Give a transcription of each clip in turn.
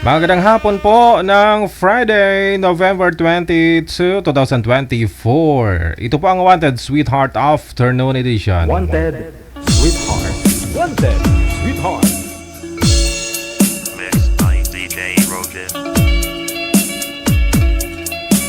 Magandang hapon po ng Friday, November 22, 2024. Ito po ang Wanted Sweetheart Afternoon Edition. Wanted Sweetheart. Wanted Sweetheart. Mixed by DJ Rogan. Mixed by DJ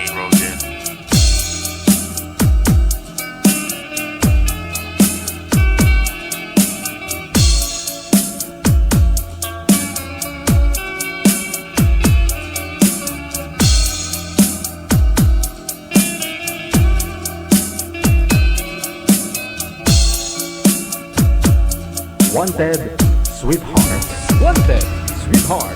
Rogan. Wanted Sweetheart. Wanted Sweetheart.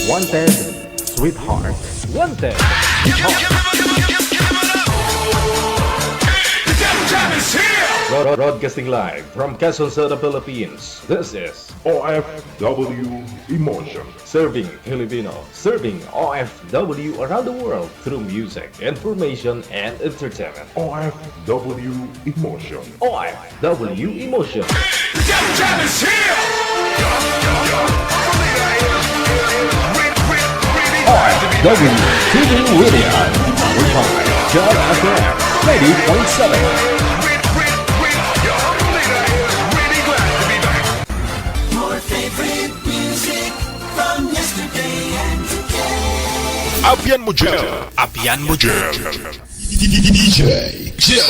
Wanted Sweetheart. Wanted Broadcasting live from Quezon City, Philippines. This is OFW Emotion. Serving Filipino, serving OFW around the world through music, information, and entertainment. OFW Emotion. OFW Emotion. OFW TV Radio. Powered by John FM 90.7. Apian mo dyan. Apian mo dyan. DJ Jel.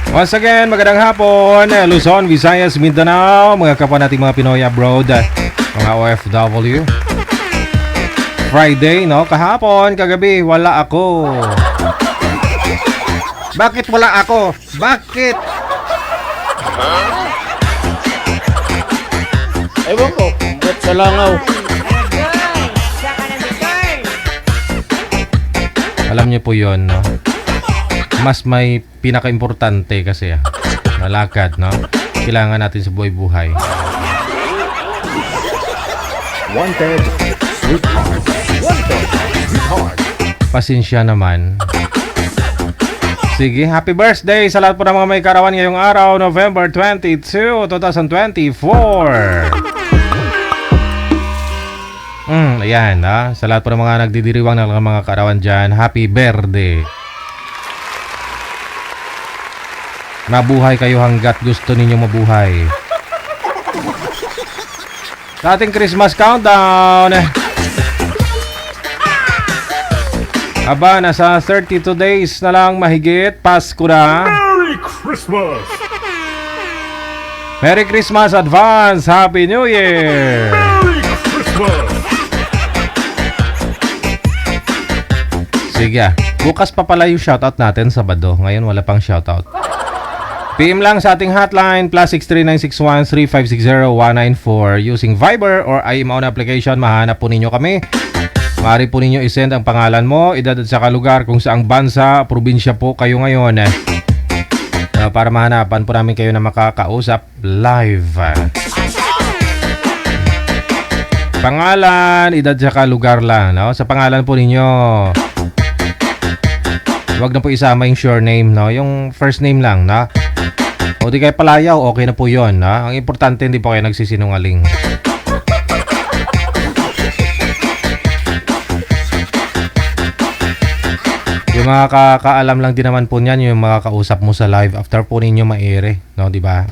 Once again, magandang hapon, Luzon, Visayas, Mindanao, mga kapwa nating mga Pinoy abroad, mga OFW. Friday, no? Kahapon, kagabi, wala ako. Bakit wala ako? Bakit? Ewan ko, ba't sa langaw? Alam niyo po yon, no? Mas may pinaka-importante kasi malakad, no? Kailangan natin sa buhay-buhay. Wanted, sweetheart. Wanted, sweetheart. Pasensya naman. Sige, happy birthday sa lahat po ng mga may karawan ngayong araw, November 22, 2024. Ayan, sa lahat po ng mga nagdidiriwang ng mga karawan dyan, happy birthday. Mabuhay kayo hanggat gusto ninyo mabuhay. Sa ating Christmas countdown, aba, nasa 32 days na lang mahigit, Pasko na. Merry Christmas! Merry Christmas advance, Happy New Year. Merry Christmas! Sige, bukas pa pala yung shoutout natin, Sabado. Ngayon wala pang shoutout. PM lang sa ating hotline, +63961-3560-194 using Viber or IMO na application. Mahanap po ninyo kami. Maaari po ninyo isend ang pangalan mo, edad at saka lugar kung saang bansa, probinsya po kayo ngayon. Para mahanapan po namin kayo na makakausap live. Pangalan, edad at saka lugar lang. No? Sa pangalan po ninyo, huwag na po isama yung sure name, no? Yung first name lang, no? O di kayo palayaw, okay na po yun, no? Ang importante, hindi po kayo nagsisinungaling. Yung mga kakaalam lang din naman po niyan, yung mga kausap mo sa live after po ninyo maire, no? Di ba?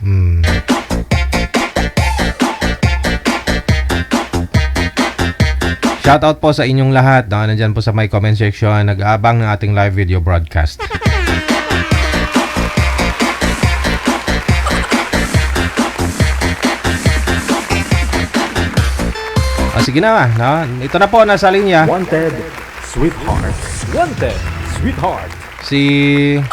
Shoutout po sa inyong lahat, no? Nandyan po sa my comment section, nag-aabang ng ating live video broadcast. Sige na, no? Ito na po, nasa linya. Wanted, sweetheart. Wanted, sweetheart. Si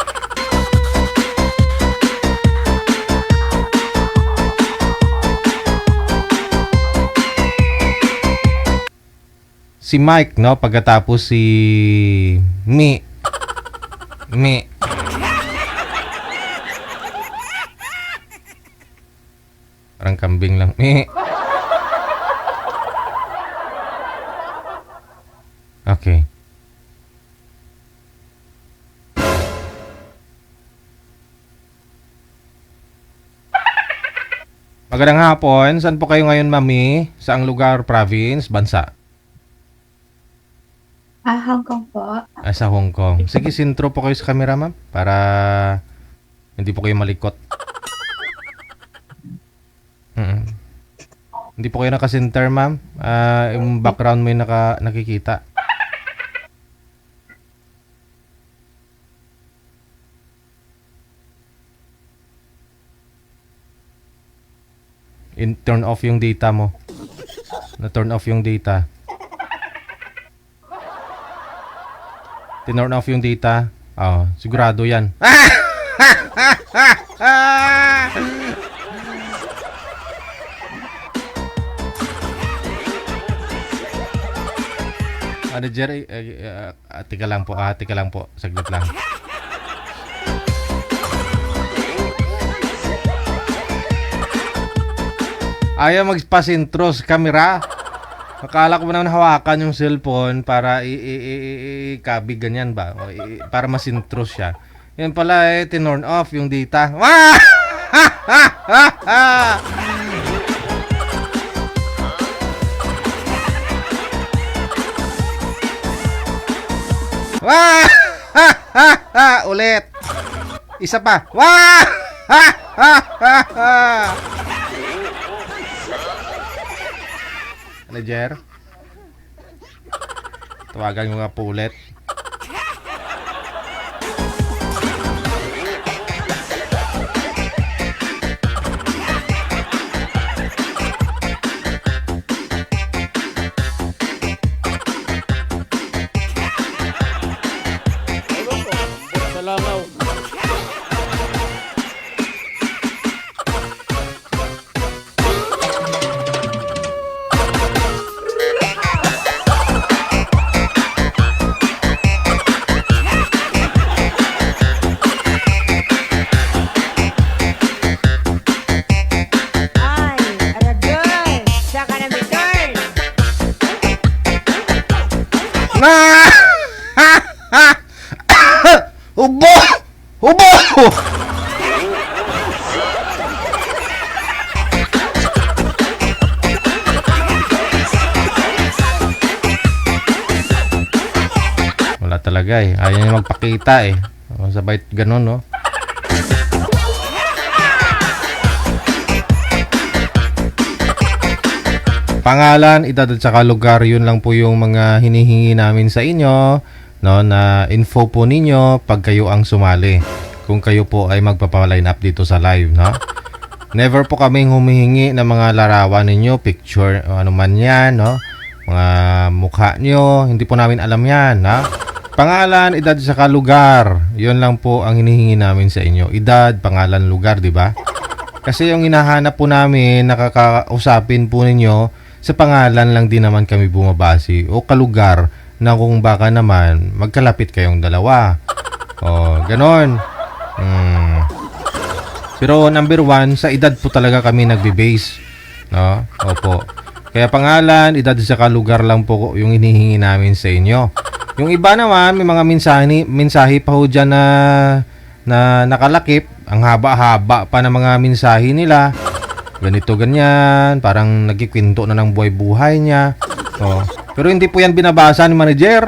Mike, no? Pagkatapos si Mi. Parang kambing lang. Mi. Okay. Magandang hapon. Saan po kayo ngayon, Mami? Saang lugar, province, bansa? Hong Kong po. Sa Hong Kong. Sige, sintro po kayo sa camera, ma'am. Para hindi po kayo malikot. Hindi po kayo nakasinter, ma'am. Yung background mo yung nakikita. Turn off yung data mo. Na-turn off yung data. Tinurn off yung data. Sigurado yan. Manager, tika lang po. Saglit lang. Ayaw magpasintro sa camera. Akala ko naman hawakan yung cellphone para ikabig ganyan ba? Para masintro siya. Yan pala tinorn off yung data. Ulit. Isa pa. Manager, tawagan mo nga po ulit. Na! Ubo! Ubo! Wala talaga eh. Ayaw niya magpakita eh. Sabay ganun, no? Pangalan, edad at saka lugar, yun lang po yung mga hinihingi namin sa inyo, no, na info po ninyo pag kayo ang sumali. Kung kayo po ay magpapa-line up dito sa live, no? Never po kaming humihingi ng mga larawan ninyo, picture, ano man yan, no? Mga mukha nyo, hindi po namin alam yan, no? Pangalan, edad at saka lugar, yun lang po ang hinihingi namin sa inyo. Edad, pangalan, lugar, di ba? Kasi yung hinahanap po namin, nakakausapin po ninyo, sa pangalan lang din naman kami bumabasi o kalugar na kung baka naman magkalapit kayong dalawa. O, ganon. Pero number 1, sa edad po talaga kami nagbe-base. No? Opo. Kaya pangalan, edad sa kalugar lang po yung hinihingi namin sa inyo. Yung iba naman, may mga mensahe pa ho dyan na nakalakip. Ang haba-haba pa ng mga mensahe nila. Ganito, ganyan. Parang nagkikwento na ng buhay-buhay niya. Oh. Pero hindi po yan binabasa ni manager.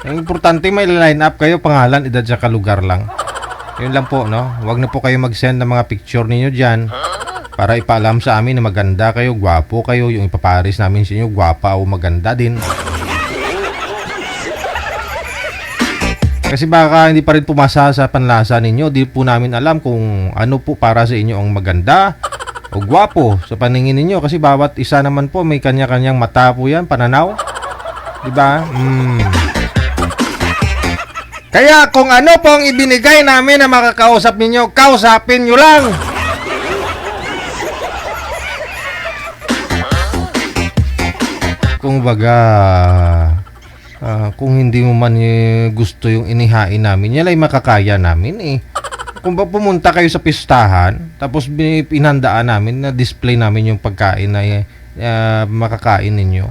Ang importante may line up kayo, pangalan, edad sa kalugar lang. Yun lang po, no? Huwag na po kayo mag-send ng mga picture ninyo dyan para ipaalam sa amin na maganda kayo, gwapo kayo. Yung ipaparis namin sa inyo, gwapa o maganda din. Kasi baka hindi pa rin pumasa sa panlasa ninyo. Di po namin alam kung ano po para sa inyo ang maganda o gwapo sa paningin ninyo. Kasi bawat isa naman po may kanya-kanyang mata po yan, pananaw. Diba? Kaya kung ano pong ibinigay namin na makakausap ninyo, kausapin nyo lang. Kung baga, kung hindi mo man gusto yung inihain namin, yan ay makakaya namin eh. Kung ba pumunta kayo sa pistahan, tapos pinandaan namin na display namin yung pagkain na makakain ninyo.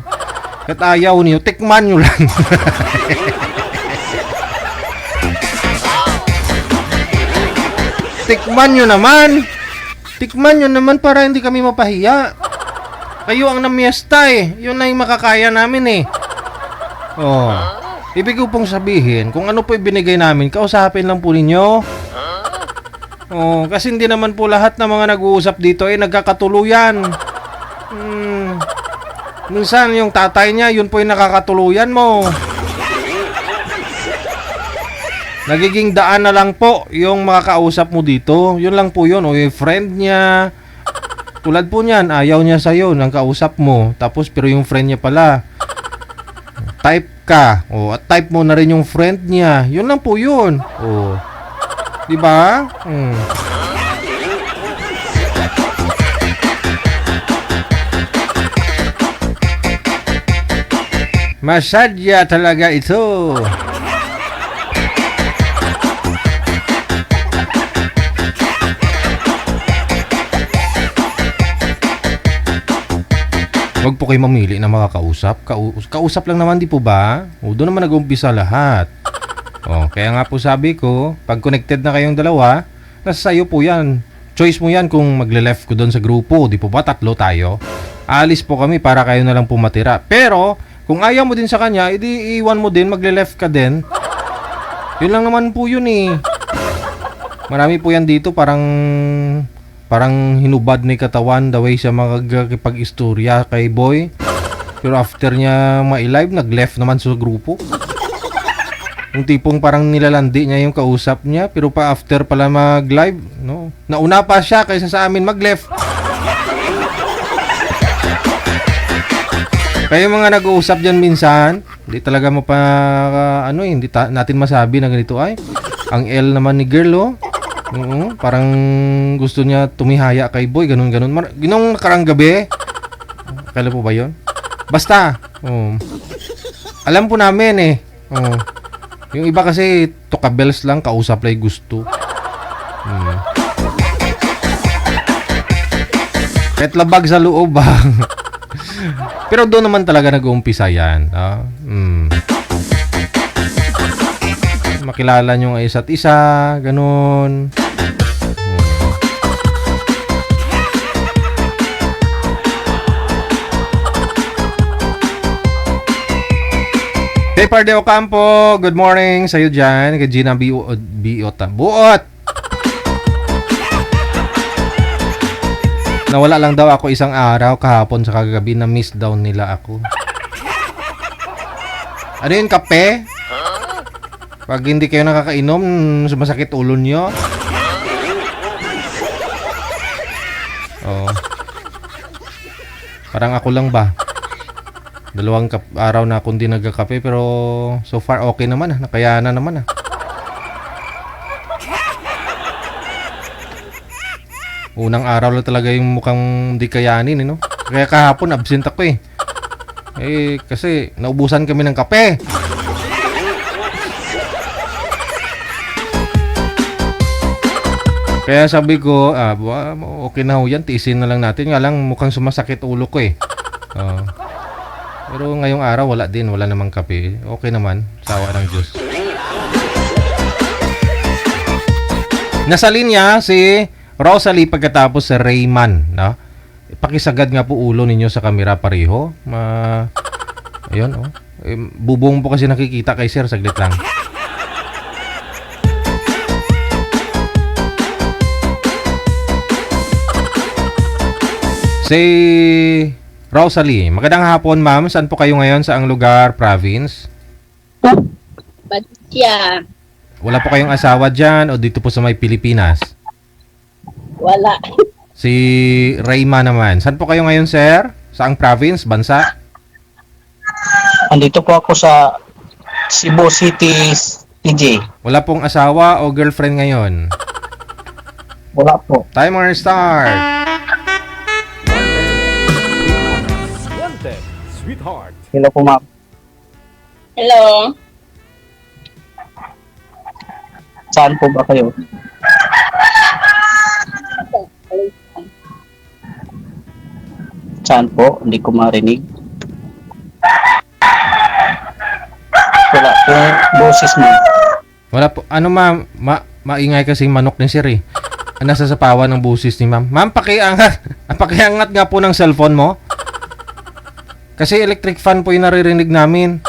At ayaw niyo, tikman nyo lang. Tikman nyo naman. Tikman nyo naman para hindi kami mapahiya. Kayo ang namiesta eh. Yun na yung makakaya namin eh. Oh. Ibig ko pong sabihin, kung ano po ibinigay namin, kausapin lang po ninyo. Oh, kasi hindi naman po lahat ng mga nag-uusap dito ay nagkakatuluyan. Minsan yung tatay niya, yun po yung nakakatuluyan mo. Nagiging daan na lang po yung makakausap mo dito. Yun lang po yun. O yung friend niya. Tulad po niyan, ayaw niya sa'yo ng kausap mo. Tapos pero yung friend niya pala. Type ka. O at type mo na rin yung friend niya. Yun lang po yun. O. Diba? Masadya talaga ito. Huwag po kayo mamili na makakausap. Kausap lang naman, di po ba? O, doon naman nag-umpisa lahat. O, kaya nga po sabi ko, pag connected na kayong dalawa, nasa sayo po yan. Choice mo yan kung magle-left ko doon sa grupo. Di po ba? 3 tayo. Alis po kami para kayo na lang po matira. Pero, kung ayaw mo din sa kanya, edi iwan mo din, magle-left ka din. Yun lang naman po yun eh. Marami po yan dito, parang hinubad ni katawan the way siya makakipag-istorya kay boy. Pero after niya ma-live, nag-left naman sa grupo. Yung tipong parang nilalandi niya yung kausap niya, pero pa after pala mag-live, no? Nauna pa siya kaysa sa amin mag-left. Kaya mga nag-uusap dyan minsan, hindi talaga hindi natin masabi na ganito ay. Ang L naman ni girl, oh. Parang gusto niya tumihaya kay boy, ganun. Ginong nakarang gabi. Kailan po ba yun? Basta. Alam po namin eh. Yung iba kasi tukabels lang, kausap lang gusto. Kahit labag sa loob ba? Pero doon naman talaga nag-uumpisa yan. makilala nyo ang isa't isa, ganun. Paper de Ocampo, good morning sa'yo dyan. Kay Gina Biota. Buot! Nawala lang daw ako isang araw kahapon sa kagabi na miss daw nila ako. Ano yun, kape? Pag hindi kayo nakakainom, sumasakit ulo nyo. Oh. Parang ako lang ba? 2 araw na akong di nagkakape pero so far okay naman nakayanan naman Unang araw lang talaga yung mukhang di kayanin no? Kaya kahapon absent ako kasi naubusan kami ng kape. Kaya sabi ko okay na ho yan, tiisin na lang natin. Nga lang mukhang sumasakit ulo ko Pero ngayong araw wala namang kape. Okay naman, sawa ng Diyos. Nasa linya si Rosalie pagkatapos si Rayman, no? Pakisagad nga po ulo ninyo sa kamera pareho. Ayun, bubong po kasi nakikita kay sir, saglit lang. Si Rosalie, magandang hapon ma'am. Saan po kayo ngayon? Saang lugar, province? Badya. Wala po kayong asawa dyan o dito po sa may Pilipinas? Wala. Si Rayman naman. Saan po kayo ngayon, sir? Saang province, bansa? Andito po ako sa Cebu City, TJ. Wala pong asawa o girlfriend ngayon? Wala po. Timer start! Wanted, Sweetheart. Hello po, ma'am. Hello. Saan po ba kayo? Saan po? Hindi ko marinig. Wala po boses mo. Wala po. Ano ma'am? Maingay kasing manok ni sir eh. Nasa sapawan ng busis ni ma'am. Ma'am, pakiangat. Pakiangat nga po ng cellphone mo. Kasi electric fan po yung naririnig namin.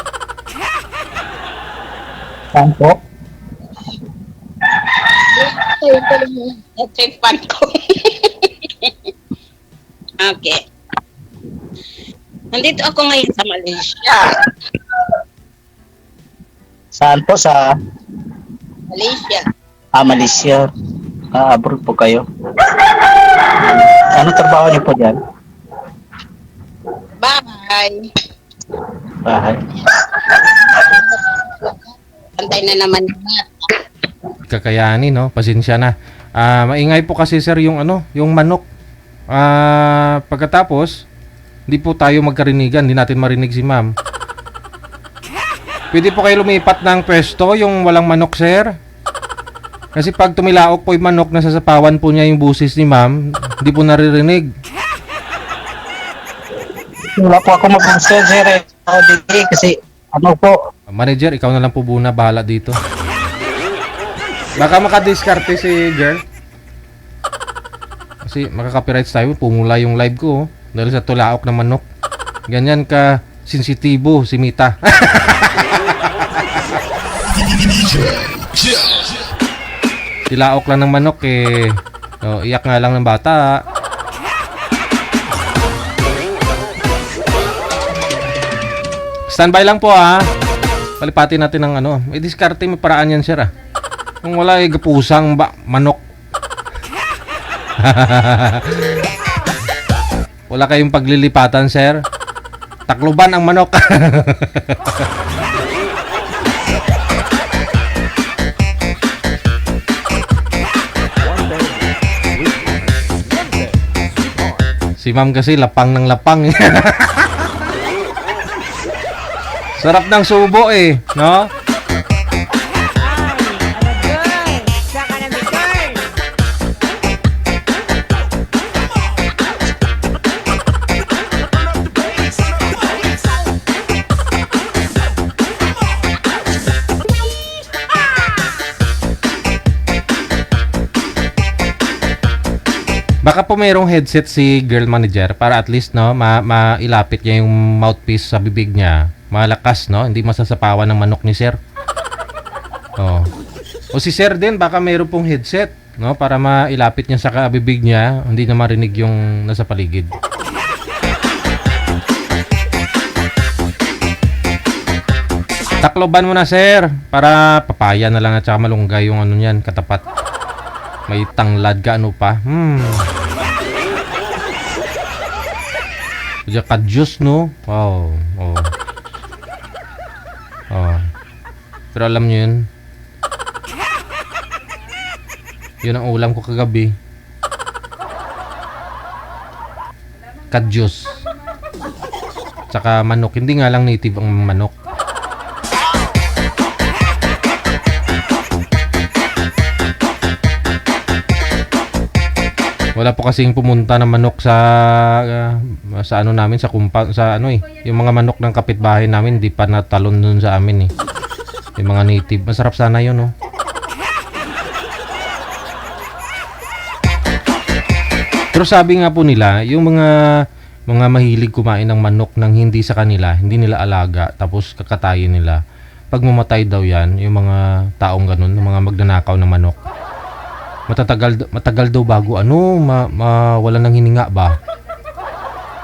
Saan po? Electric fan ko. Okay. Nandito ako ngayon sa Malaysia. Saan po? Sa Malaysia. Malaysia. Abroad po kayo. Ano trabaho niyo po dyan? Bye. Bahay. Antay na naman na. Kakayanin, no? Pasensya na. Maingay po kasi sir yung yung manok. Pagkatapos, hindi po tayo magkarinigan, hindi natin marinig si ma'am. Pwede po kayo lumipat ng pwesto, yung walang manok, sir. Kasi pag tumilaok po yung manok, nasasapawan po niya yung busis ni ma'am, hindi po naririnig. Wala po ako mag-sir, sir. Kasi ano po, Manager, ikaw na lang po muna, bahala dito. Baka makadiskarte si girl. Kasi makaka-copyright tayo, pumula yung live ko dahil sa tulaok ng manok. Ganyan ka sensitibo si Mita. Tilaok lang ng manok iyak nga lang ng bata. Standby lang po palipatin natin ng may diskarte, may paraan yan sir Kung wala gapusang manok. Wala kayong paglilipatan, sir. Takluban ang manok. Si ma'am kasi lapang ng lapang. Sarap ng subo no? Baka po mayroong headset si girl manager para at least no mailapit niya yung mouthpiece sa bibig niya. Malakas no, hindi masasapawan ng manok ni sir. Oh. O si sir din baka mayroon pong headset no para mailapit niya sa bibig niya, hindi na marinig yung nasa paligid. Takloban mo na sir para papaya na lang at saka malunggay yung ano niyan katapat. May tanglad ka ano pa. Diyan ka juice no. Wow. Oh. Oh. Pero alam niyo yun. Yun ang ulam ko kagabi. Kadyos. Tsaka manok. Hindi nga lang native ang manok. Wala po kasing pumunta ng manok sa ano namin sa compound sa ano yung mga manok ng kapitbahay namin hindi pa natalon dun sa amin yung mga native. Masarap sana yun no. Pero sabi nga po nila yung mga mahilig kumain ng manok nang hindi sa kanila, hindi nila alaga tapos kakatayin nila. Pag mamatay daw yan yung mga taong ganun, yung mga magnanakaw ng manok. Matagal daw bago wala nang hininga ba.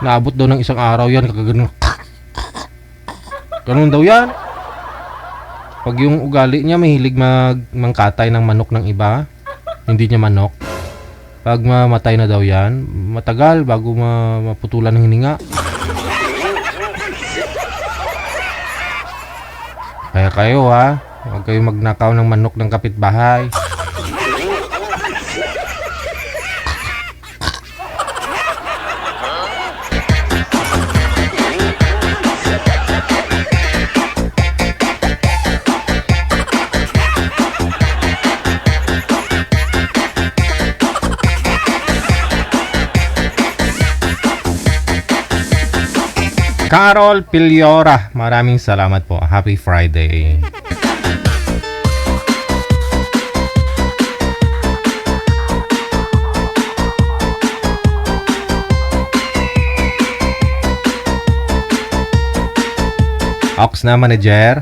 Naabot daw ng isang araw yan kagano'n. Ganun daw yan. Pag yung ugali niya mahilig mangkatay ng manok ng iba, hindi niya manok. Pag mamatay na daw yan, matagal bago maputulan ng hininga. Kaya kayo huwag kayong magnakaw ng manok ng kapitbahay. Carol Piliora, maraming salamat po. Happy Friday. Ox na manager.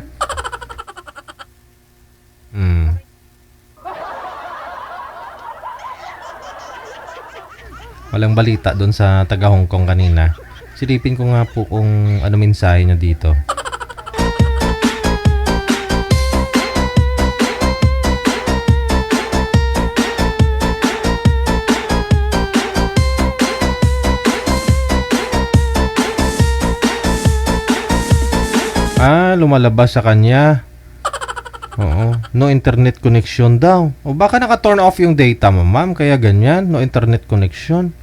Walang balita doon sa taga Hong Kong kanina. Silipin ko nga po kung ano mensahe niya dito. Lumalabas sa kanya. Oo. No internet connection daw. O baka naka-turn off yung data mo, ma'am. Kaya ganyan. No internet connection.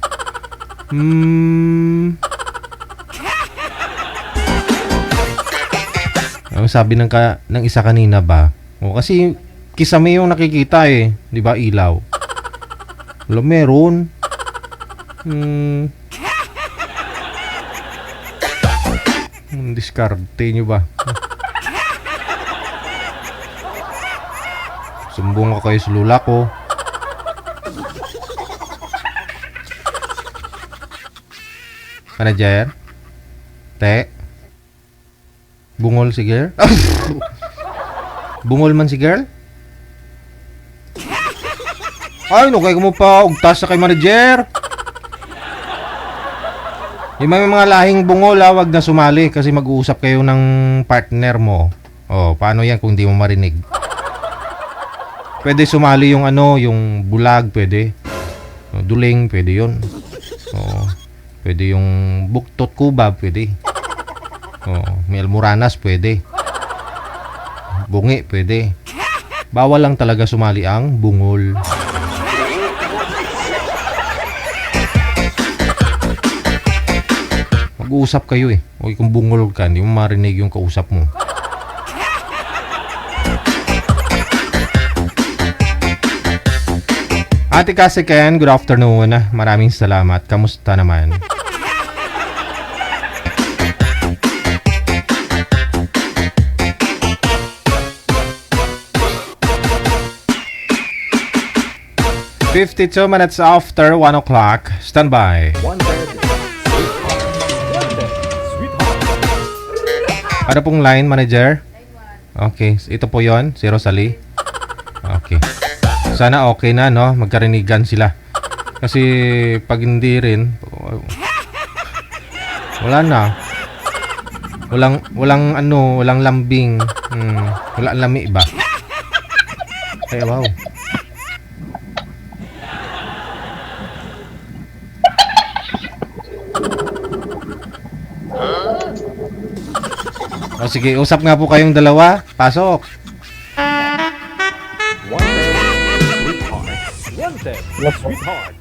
Ang sabi ng isa kanina ba? O kasi kisame yung nakikita 'di ba ilaw? Wala meron. Diskarte nyo ba? Sumbong ka kayo sa lula ko. Manager? Te? Bungol si girl? Bungol man si girl? Ay, no, kaya mo pa ugtas sa kay manager. Yung mga lahing bungol, wag na sumali kasi mag-uusap kayo ng partner mo. Oh, paano yan kung di mo marinig? Pwede sumali yung yung bulag, pwede. Duling, pwede yun. Oh, pwede yung buktot kubab, pwede. Oh, may almoranas, pwede. Bungi, pwede. Bawal lang talaga sumali ang bungol. Mag-uusap kayo O kung bungol ka, hindi mo marinig yung kausap mo. Ate Kasi Ken, good afternoon. Maraming salamat. Kamusta naman? 52 minutes after 1 o'clock. Stand by. Wanted, Sweetheart. Wanted, Sweetheart. Ano pong line, manager? Okay, ito po yon, si Rosalie. Okay. Sana okay na, no? Magkarinigan sila. Kasi pag hindi rin, wala na. Walang lambing. Walang lami ba? Ay, wow. O sige, usap nga po kayong dalawa. Pasok. Wanted, Sweetheart. Wanted, Yes, sir. Sweetheart.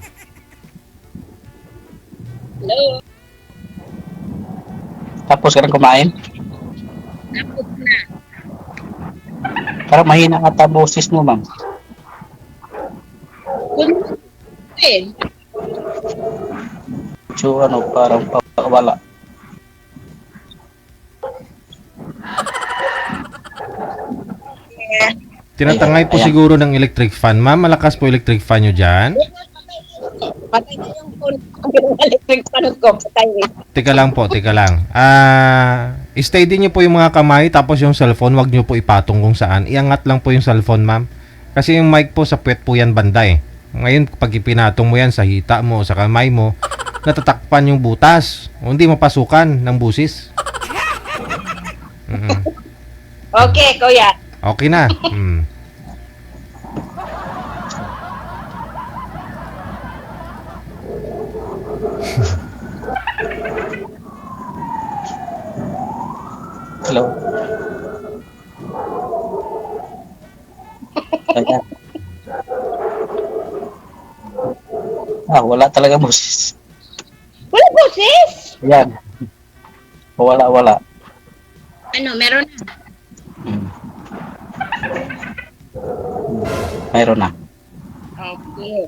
Hello. Tapos ka nang kumain? Tapos na. Parang mahina ata boses mo, ma'am. Kung eh. So, parang wala. Tinatangay po Ayan. siguro ng electric fan. Ma'am, malakas po electric fan nyo dyan. Patay na yung phone. Yung electric pan ko. Patay eh. Teka lang po, teka lang. Steady nyo po yung mga kamay, tapos yung cellphone, wag nyo po ipatong kung saan. Iangat lang po yung cellphone, ma'am. Kasi yung mic po, sa puwet po yan banda eh. Ngayon, pag ipinatong mo yan sa hita mo, sa kamay mo, natatakpan yung butas. O hindi mapasukan ng busis. Okay, kuya. Okay na. Hello. Ayan. Wala talaga boses. Wala boses. Yan. Wala. Ano, meron na. Mayroon na. Okay.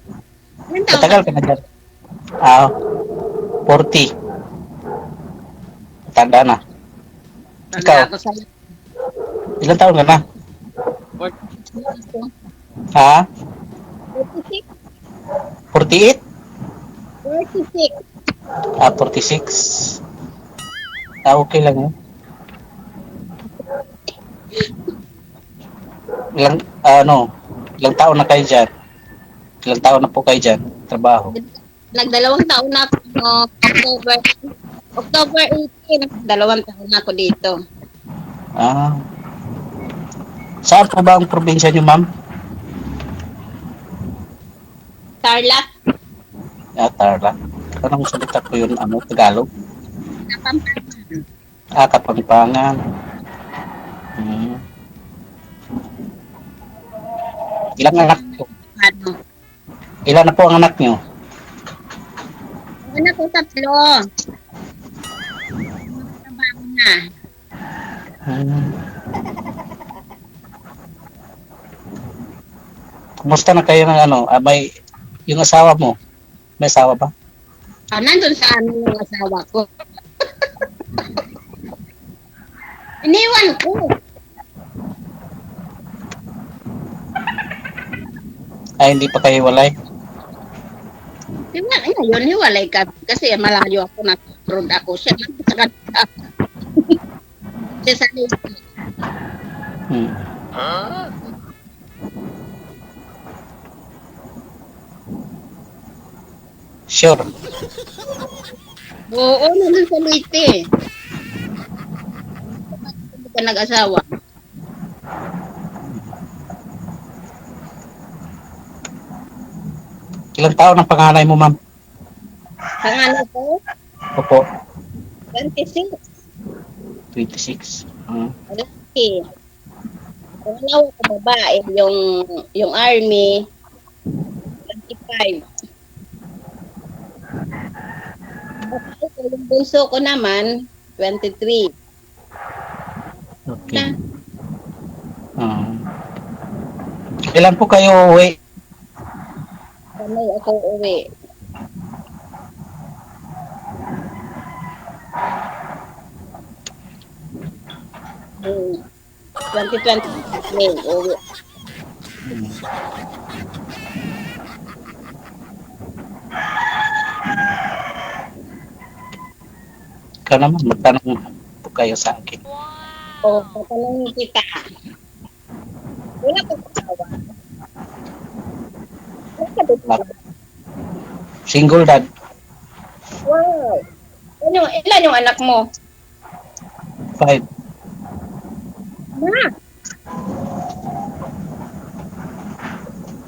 Anong taon Matagal ka na dyan. 40. Tanda na. Tanda Ikaw? ako sa Ilang taon ka na? 46. Ha? 46. 48? 46. 46. Okay lang yun. Ilang taon na kayo dyan? Ilang taon na po kayo dyan? Trabaho. Nagdalawang taon na ako. October 18. 2 taon na ako dito. Saan po ba ang probinsya nyo, ma'am? Tarlac. Tarlac. Anong salita po yun? Tagalog? Kapampangan. Kapampangan. Ilang anak po? Ano? Ilan na po ang anak nyo? Anak ko 3. Trabaho na. Kumusta na kayo ng may yung asawa mo? May asawa ba? Nandun sa amin yung asawa ko. Iniwan ko. Hindi pa kayo walay? Hiwalay ka. Kasi malayo ako na road ako. Siya sa kanila. Siya sa kanila. Sure. Oo, nandun sa Leyte. Hindi ka nag-asawa. Ilang taon ang panganay mo, ma'am? Pangalan ko, Opo. 26. 26. Malaki. Pangalawa ko babae, yung army, 25. Babae ko, yung bunso ko naman, 23. Okay. Ilan po kayo uwi? Kamay ako uwi. Hmm. 2020 May uwi. ka naman, magtanong po kayo sa akin. O, tatanungin kita. Wala kang asawa. Wala ka ba? Single dad, Wow. Ilan yung anak mo? 5. Ma.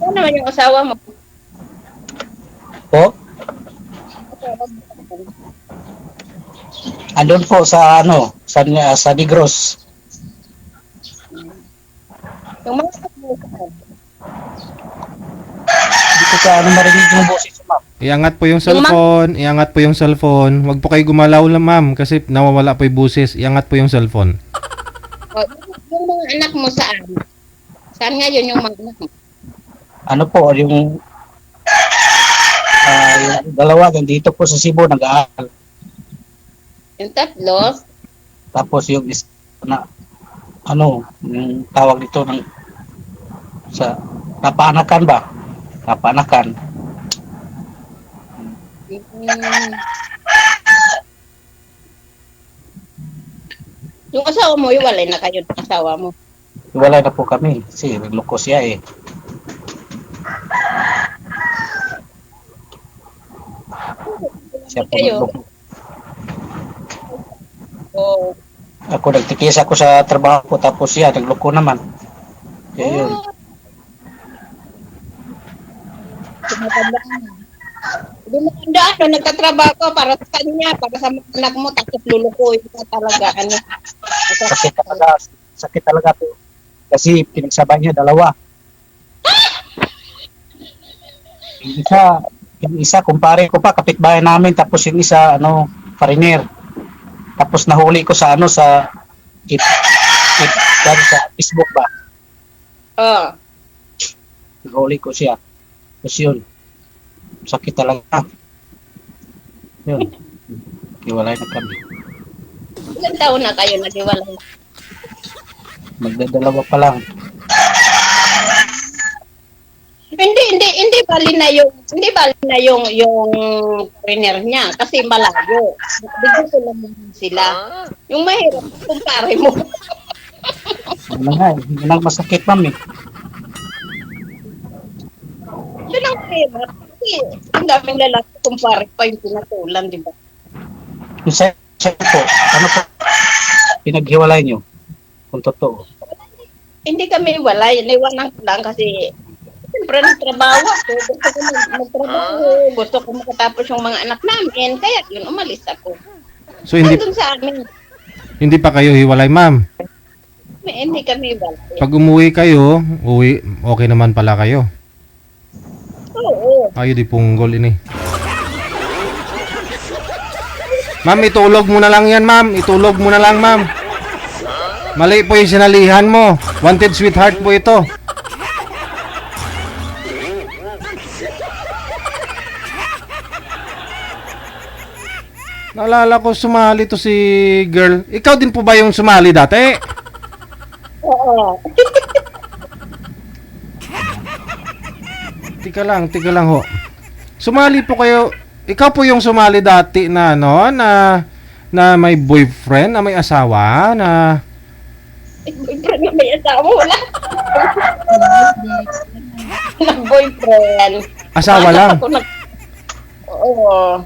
Ano naman yung asawa mo? Po, andun po sa sa Negros. Yung mga kapulisan. Hindi ko marinig yung boses mo, ma'am. Iangat po yung cellphone. Iangat po yung cellphone. Huwag po kayo gumalaw lang, ma'am. Kasi nawawala po yung buses. Iangat po yung cellphone. O, yung mga anak mo saan? Saan ngayon yung mga anak mo? Ano po, yung dalawa nandito po sa Cebu nag-aaral. Yung tatlo? Tapos yung isa na yung tawag dito ng sa napanakan ba? Napanakan. Yung asawa mo, iwalay na kayo ng asawa mo. Wala na po kami. Kasi loko siya eh. Siya po Kayo? nagloko. O, Ako nagtikis ako sa trabaho ko tapos siya nagloko naman. Kaya yun. tumatandaan. Hindi mo tandaan, nagtatrabaho ka para sa kanya, para sa mga anak mo, tapos lulukoy ka talaga. Sakit talaga po. Kasi pinagsabay niya dalawa. Yung isa kumpare ko pa, kapitbahay namin, tapos yung isa, foreigner. Tapos nahuli ko sa sa Facebook ba? Oh. Nahuli ko siya. Tapos yun, sakit talaga. Yun, iwalay na kami. Ilang taon na kayo nag-iwalay? Magdadalawa pa lang. Hindi bali na yung trainer niya kasi malayo. Bigyan ko lang sila. Yung mahirap, kumpare mo. Ano nga, hindi lang masakit, ma'am eh. Yun ang mahirap. Kasi ang daming lalaki kumpare pa yung pinatulan, di ba? Yung siya po, ano po, pinaghiwalay nyo? Kung totoo. Hindi kami walay. Naiwanan ko lang kasi siyempre nagtrabaho ako. Gusto ko magtrabaho. Gusto ko makatapos yung mga anak namin. Kaya yun, umalis ako. So, hindi Nandun sa amin. hindi pa kayo hiwalay, ma'am. Hindi kami walay. Pag umuwi kayo, okay naman pala kayo. Oo. Ayo di punggol ini. Ma'am, itulog mo na lang yan, ma'am. Itulog mo na lang, ma'am. Mali po yung sinalihan mo. Wanted sweetheart po ito. Naalala ko sumali to si girl. Ikaw din po ba yung sumali dati? Oo. Tika lang ho. Sumali po kayo. Ikaw po yung sumali dati na na may boyfriend, na may asawa, na Boyfriend na may asawa. Wala. Nag-boyfriend. asawa lang. Oo.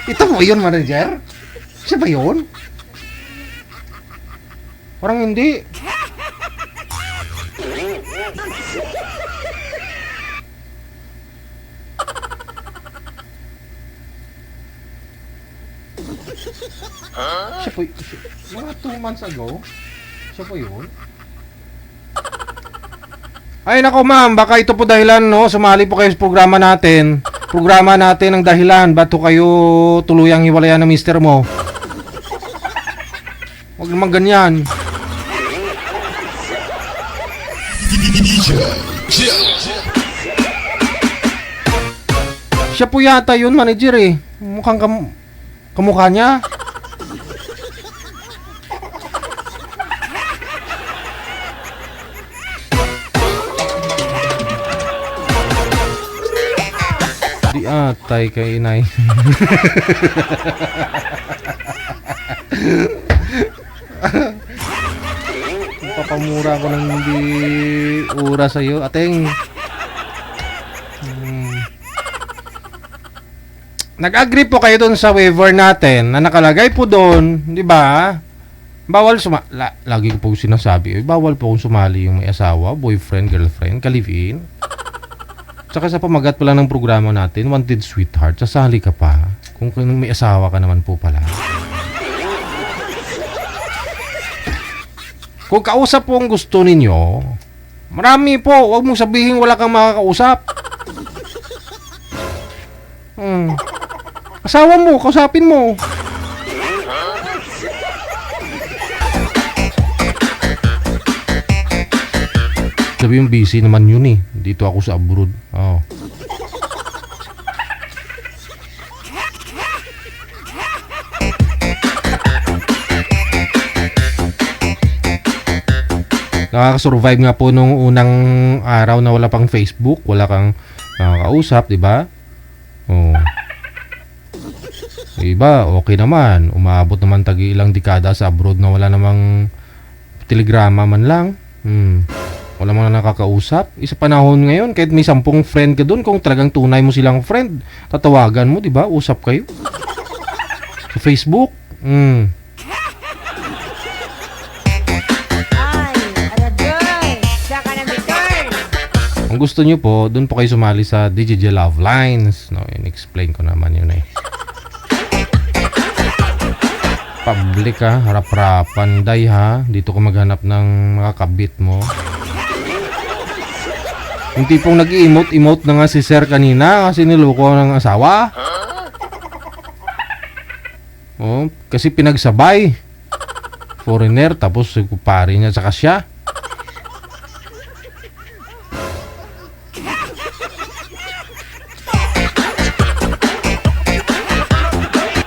Ito mo yun, manager? Siya ba yun? Parang hindi. Siya po mga 2 months ago. Siya po yun. Ay nako ma'am, baka ito po dahilan no, sumali po kayo sa programa natin. Programa natin ang dahilan ba't to kayo tuluyang hiwalayan ng mister mo. Huwag naman ganyan. Siya po yata yun, manager eh. Mukhang kamukha niya. atay kay inay. Papamura ko ng hindi ura sa'yo, ateng. Nag-agree po kayo doon sa waiver natin na nakalagay po doon, di ba? Bawal lagi ko po sinasabi, bawal po kung sumali yung may asawa, boyfriend, girlfriend, ka-live-in. Tsaka sa pamagat pala ng programa natin, Wanted Sweetheart, sasali ka pa kung may asawa ka naman po pala. Kung kausap po ang gusto ninyo, marami po, huwag mong sabihin wala kang makakausap. Asawa mo, kausapin mo. Sabi yung busy naman yun eh. Dito ako sa abroad. Oh. Nakaka-survive nga po nung unang araw na wala pang Facebook, wala kang nakakausap, di ba? Oh. Iba, okay naman. Umaabot naman tagi ilang dekada sa abroad na wala namang telegrama man lang. Wala man nakakausap. Isa panahon ngayon, kahit may 10 friend ka doon, kung talagang tunay mo silang friend, tatawagan mo, di ba? Usap kayo. Sa Facebook. Kung gusto nyo po, doon po kayo sumali sa DJJ Love Lines. No, in-explain ko naman yun eh. Public ha, harap-harapan, day ha. Dito ko maghanap ng makakabit mo. Yung tipong nag-emote na nga si Sir kanina kasi niloko ng asawa. Oh, kasi pinagsabay. Foreigner, tapos kupari niya saka siya.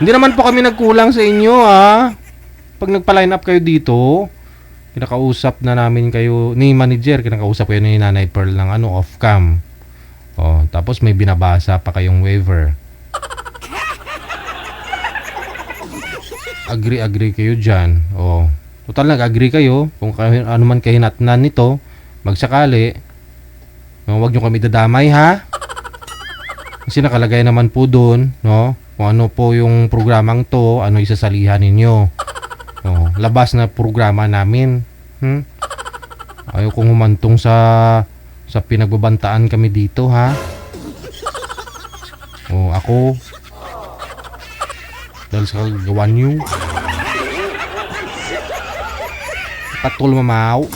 Hindi naman po kami nagkulang sa inyo ha. Pag nagpa-line up kayo dito, kinakausap na namin kayo ni manager, kinakausap kayo ni Nanay Pearl ng off-cam. Oh, tapos may binabasa pa kayong waiver. Agree kayo dyan. Oh, total nag-agree kayo. Kung ano man kahinatnan nito, magsakali, huwag nyo kami dadamay ha. Kasi nakalagay naman po doon, no? Kung ano po yung programang to, ano isasalihan ninyo. Oh, labas na programa namin. Ayaw kong humantong sa pinagbabantaan kami dito, ha? Oh, ako. Dahil sa kagawan nyo. Patul mamaw.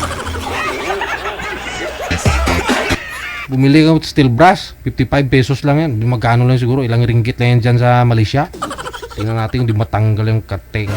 Bumili ka steel brush, 55 pesos lang yan. Magkano lang siguro, ilang ringgit lang yan dyan sa Malaysia. Tingnan natin kung di matanggal yung kating.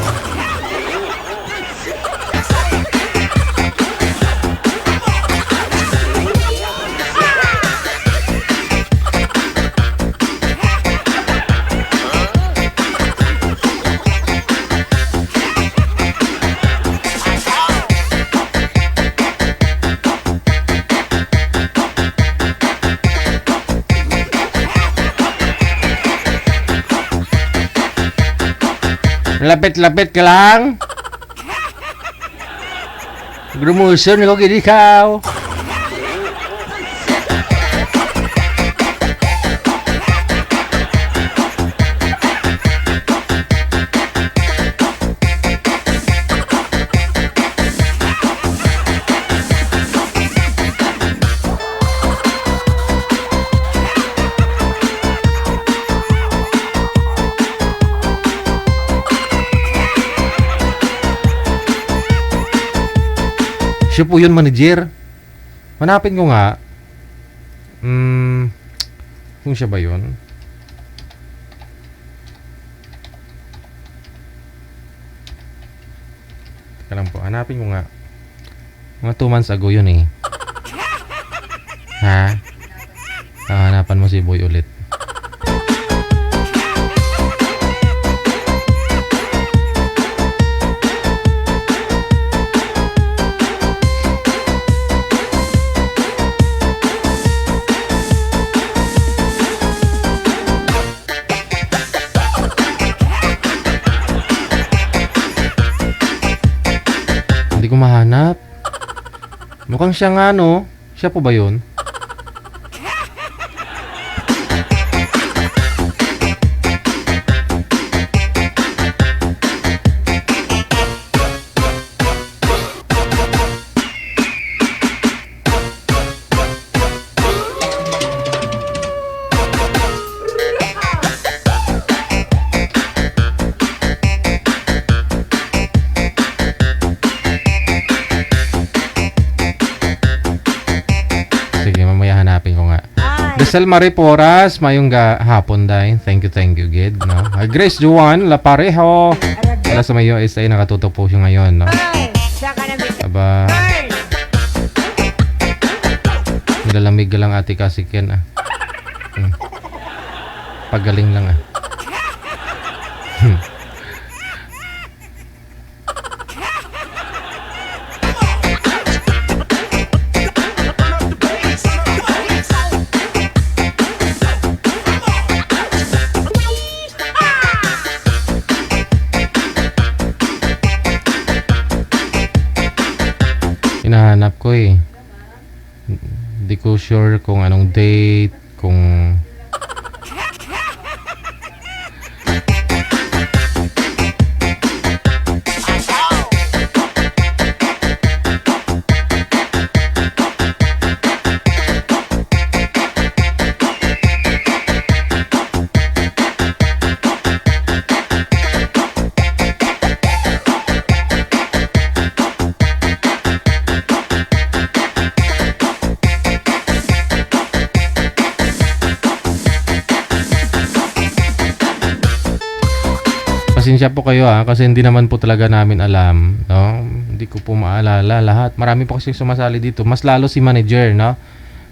Lapit-lapit ka lang. Grumuson ko gini ikaw. Siya po yun, manager. Hanapin ko nga. Kung siya ba yun? Teka lang po, hanapin ko nga. Mga 2 months ago yun eh. Ha? Hanapan mo si Boy ulit. Mukhang siya nga, no? Siya po ba yun? Sige, mamaya hanapin ko nga. Desel Marie Porras, mayong hapon dahil. Thank you, Gid. No? Grace Juan, La Parejo. Wala sa may USA, nakatutok po siya ngayon. No? Aba, nilalamig lang ate kasi Ken. Pagaling lang ah. Hinahanap ko eh. Hindi ko sure kung anong date, kung... Pasensya po kayo kasi hindi naman po talaga namin alam, no? Hindi ko po maalala lahat. Marami po kasi sumasali dito. Mas lalo si manager, no?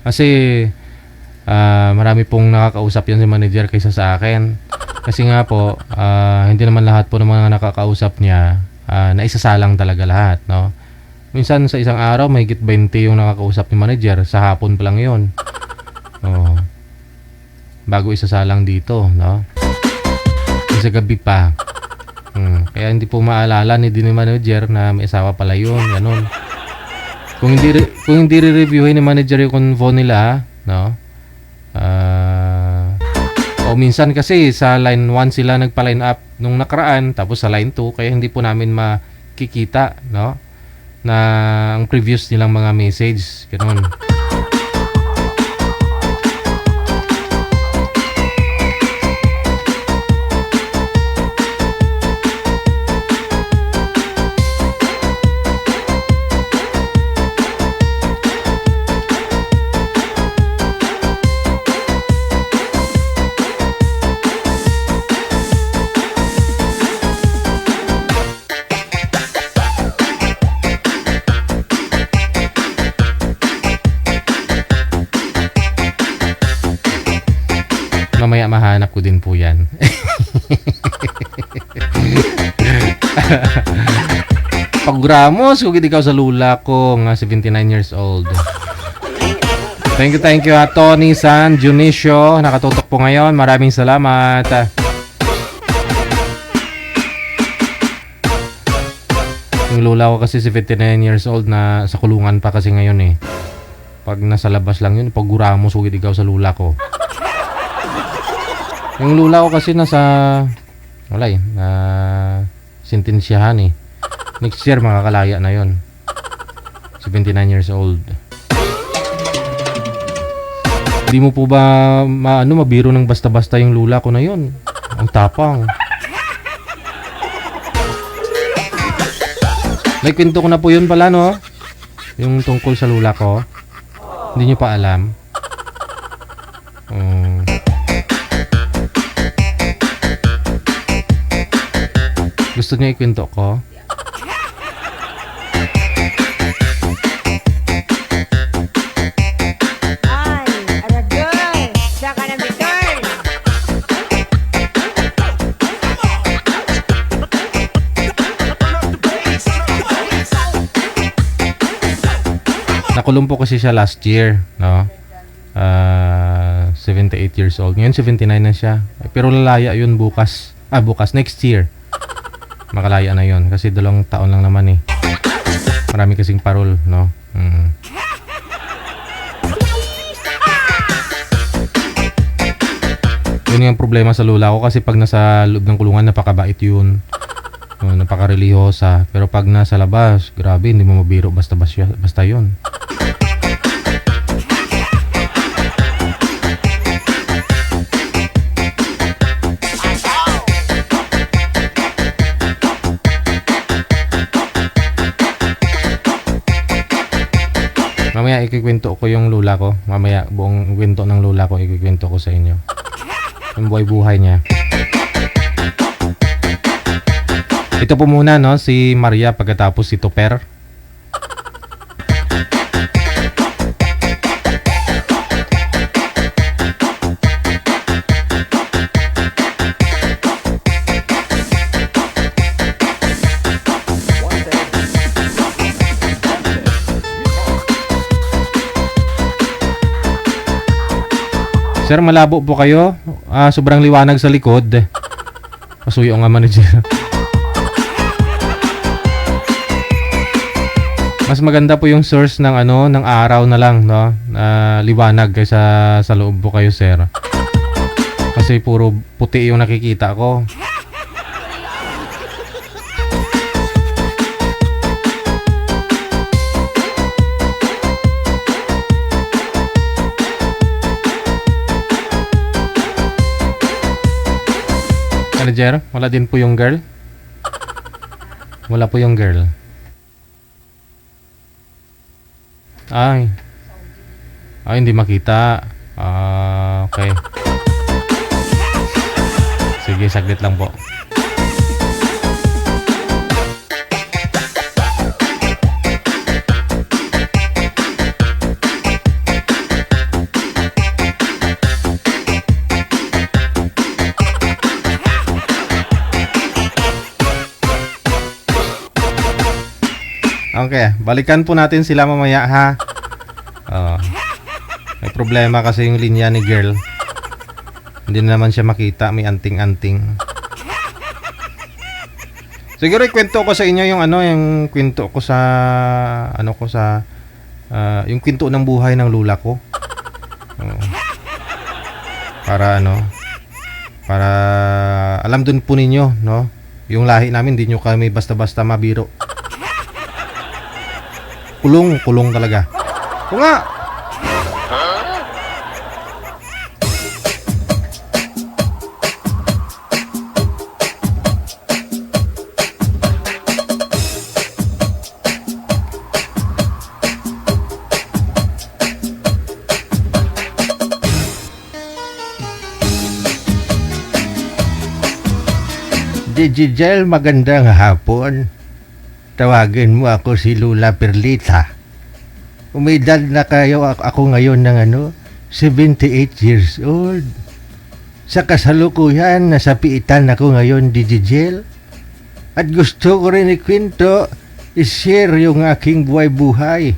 Kasi marami pong nakakausap yan si manager kaysa sa akin. Kasi nga po, hindi naman lahat po ng mga nakakausap niya naisasalang talaga lahat, no? Minsan sa isang araw may higit 20 yung nakakausap ni manager. Sa hapon pa lang yun. Oh. Bago isasalang dito, no? Sa gabi pa. Kaya hindi po maalala ni manager na may asawa pala yun, ganun. Kung hindi re-reviewin ni manager yung convo nila, no? O minsan kasi sa line 1 sila nagpa-line up nung nakaraan, tapos sa line 2, kaya hindi po namin makikita, no? Na ang previous nilang mga message, ganun. Mamaya mahanap ko din po yan. Pagramos, kung ikaw sa lula ko, nga 79 years old. Thank you Tony San Junicio, nakatutok po ngayon. Maraming salamat. Yung lula ko kasi 79 years old na sa kulungan pa kasi ngayon eh. Pag nasa labas lang yun, pagramos, kung ikaw sa lula ko. Yung lula ko kasi nasa sentensyahan eh. Next year makakalaya na yon. 79 years old. Di mo po ba mabiro ng basta-basta yung lula ko na yon? Ang tapang. Naikwento ko na po yun pala, no? Yung tungkol sa lula ko. Hindi nyo pa alam. Gusto niyo ikwento ko? Nakulong po kasi siya last year, no? 78 years old. Ngayon 79 na siya. Pero lalaya yun bukas. Next year. Makalaya na yon kasi 2 taon lang naman eh. Marami kasing parol, no? Yun yung problema sa lola ko kasi pag nasa loob ng kulungan, napakabait yun. Napaka-religyosa. Pero pag nasa labas, grabe, hindi mo mabiro basta yun. Mamaya ikikwento ko yung lula ko. Mamaya buong kwento ng lula ko ikikwento ko sa inyo. Yung buhay niya. Ito po muna, no, si Maria pagkatapos si Topper. Sir, malabo po kayo. Sobrang liwanag sa likod. Pasuyo nga manager. Mas maganda po yung source ng ng araw na lang, no? Liwanag kaysa sa loob po kayo, sir. Kasi puro puti yung nakikita ko. Manager, wala din po yung girl? Wala po yung girl. Ay, hindi makita. Okay. Sige, saglit lang po. Okay, balikan po natin sila mamaya, ha. May problema kasi yung linya ni girl. Hindi na naman siya makita, may anting-anting. Siguro ikwento ko sa inyo yung yung kwento ko sa yung kwento ng buhay ng lula ko. Para para alam dun po ninyo, no? Yung lahi namin, hindi nyo kami basta-basta mabiro. Kulong talaga. O nga. Digigel, magandang hapon. Tawagin mo ako si Lula Perlita. Umidad na kayo ako ngayon ng 78 years old. Sa kasalukuyan, nasa piitan ako ngayon, Digigel. At gusto ko rin ikwento, i-share yung aking buhay-buhay.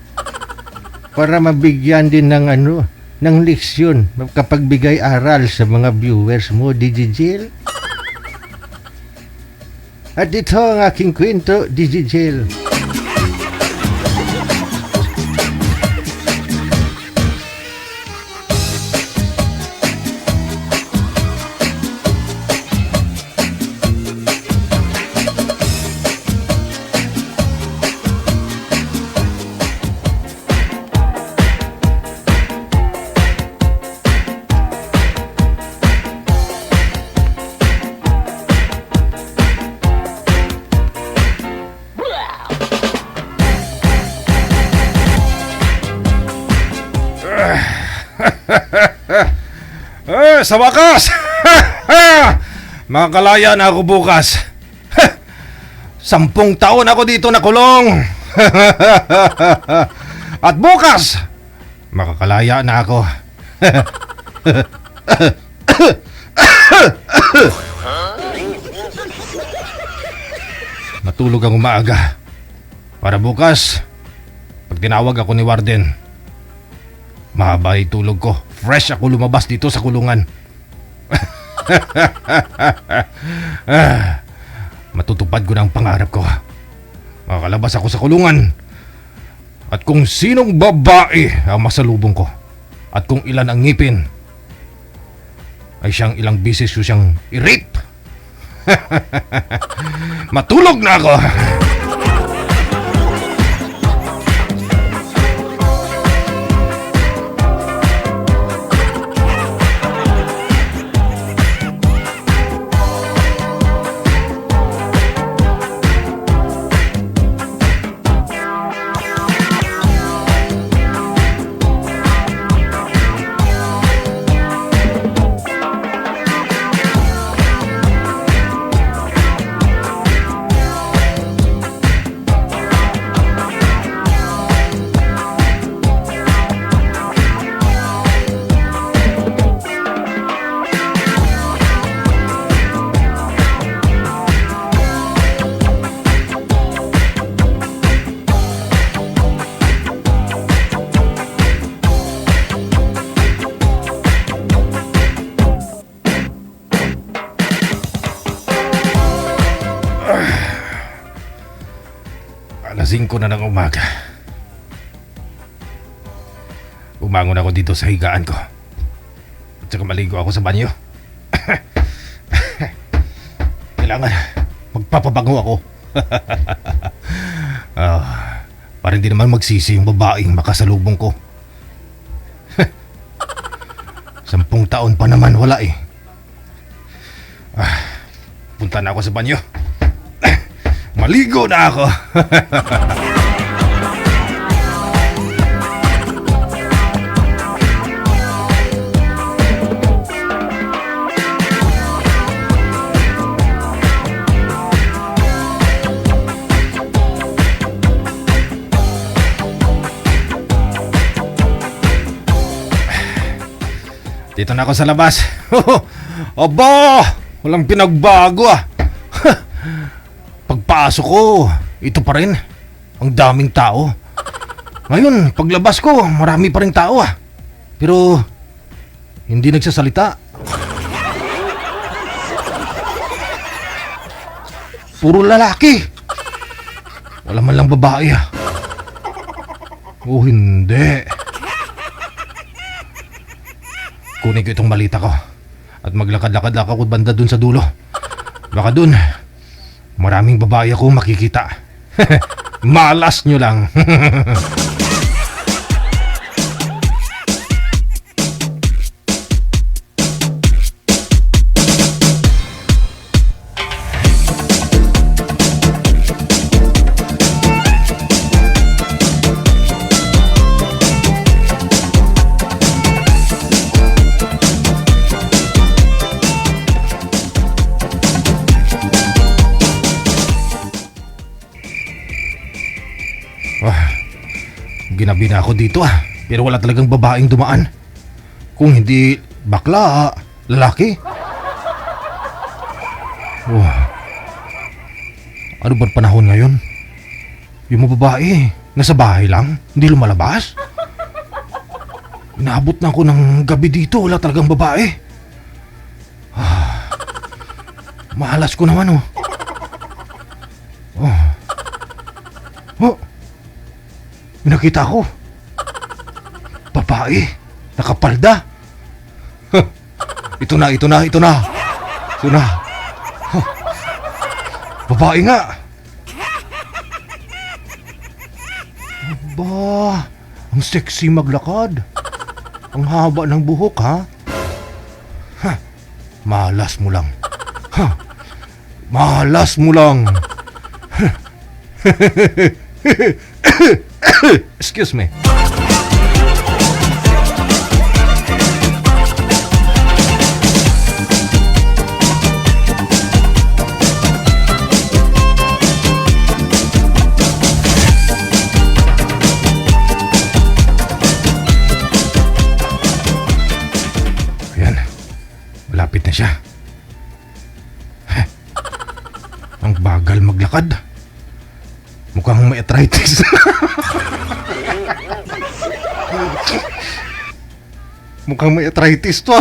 Para mabigyan din ng ng leksyon, makapagbigay aral sa mga viewers mo, Digigel. At ito ang aking kwento, Digigel. Sa wakas! Makakalaya na ako bukas. 10 taon ako dito nakulong. At bukas, makakalaya na ako. Natulog ang umaaga. Para bukas, pag tinawag ako ni Warden, mahaba itulog ko. Fresh ako lumabas dito sa kulungan. Matutupad ko na ang pangarap ko. Makakalabas ako sa kulungan. At kung sinong babae ang masalubong ko, at kung ilan ang ngipin, ay siyang ilang bisis ko siyang i-rape. Matulog na ako. Alas 5 na ng umaga. Umangon ako dito sa higaan ko. At saka maligo ako sa banyo. Kailangan magpapabango ako. Para hindi naman magsisi yung babaeng makasalubong ko. 10 taon pa naman wala eh. Punta na ako sa banyo. Maligo na ako. Dito na ako sa labas. Aba! Walang pinagbago ah. Pagpasok ko, ito pa rin. Ang daming tao. Ngayon, paglabas ko, marami pa rin tao ah. Pero, hindi nagsasalita. Puro lalaki. Wala man lang babae ah. Oh, hindi. Kunin ko itong malita ko. At maglakad-lakad ako banda dun sa dulo. Baka dun, maraming babae ako makikita. Malas nyo lang. Ginabi na ako dito ah. Pero wala talagang babaeng dumaan. Kung hindi bakla, lalaki. Oh. Ano ba panahon ngayon? Yung mga babae, nasa bahay lang, hindi lumalabas. Inaabot na ako ng gabi dito, wala talagang babae. Malas ko naman oh. Oh. Nakita ko. Babae. Nakapalda. Ito na. Babae nga. Aba, ang sexy maglakad. Ang haba ng buhok ha. Malas mo lang. Malas mo lang. Excuse me. Ayan. Malapit na siya. Ang bagal maglakad. Mukhang may arthritis. Mukhang may arthritis to.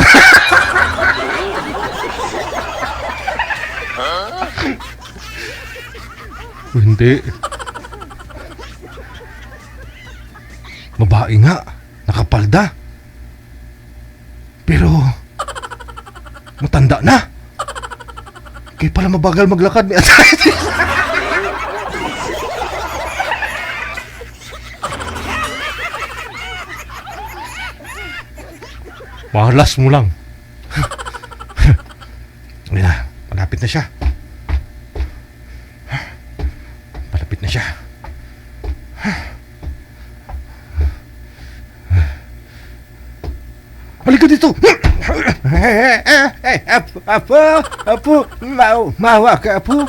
Hindi. Babae nga. Nakapalda. Pero Matanda na. Kaya pala mabagal maglakad ni arthritis. Malas mo lang. Ayan na, malapit na siya. Malapit na siya. Halika dito! Apo, mawa ka, Apo.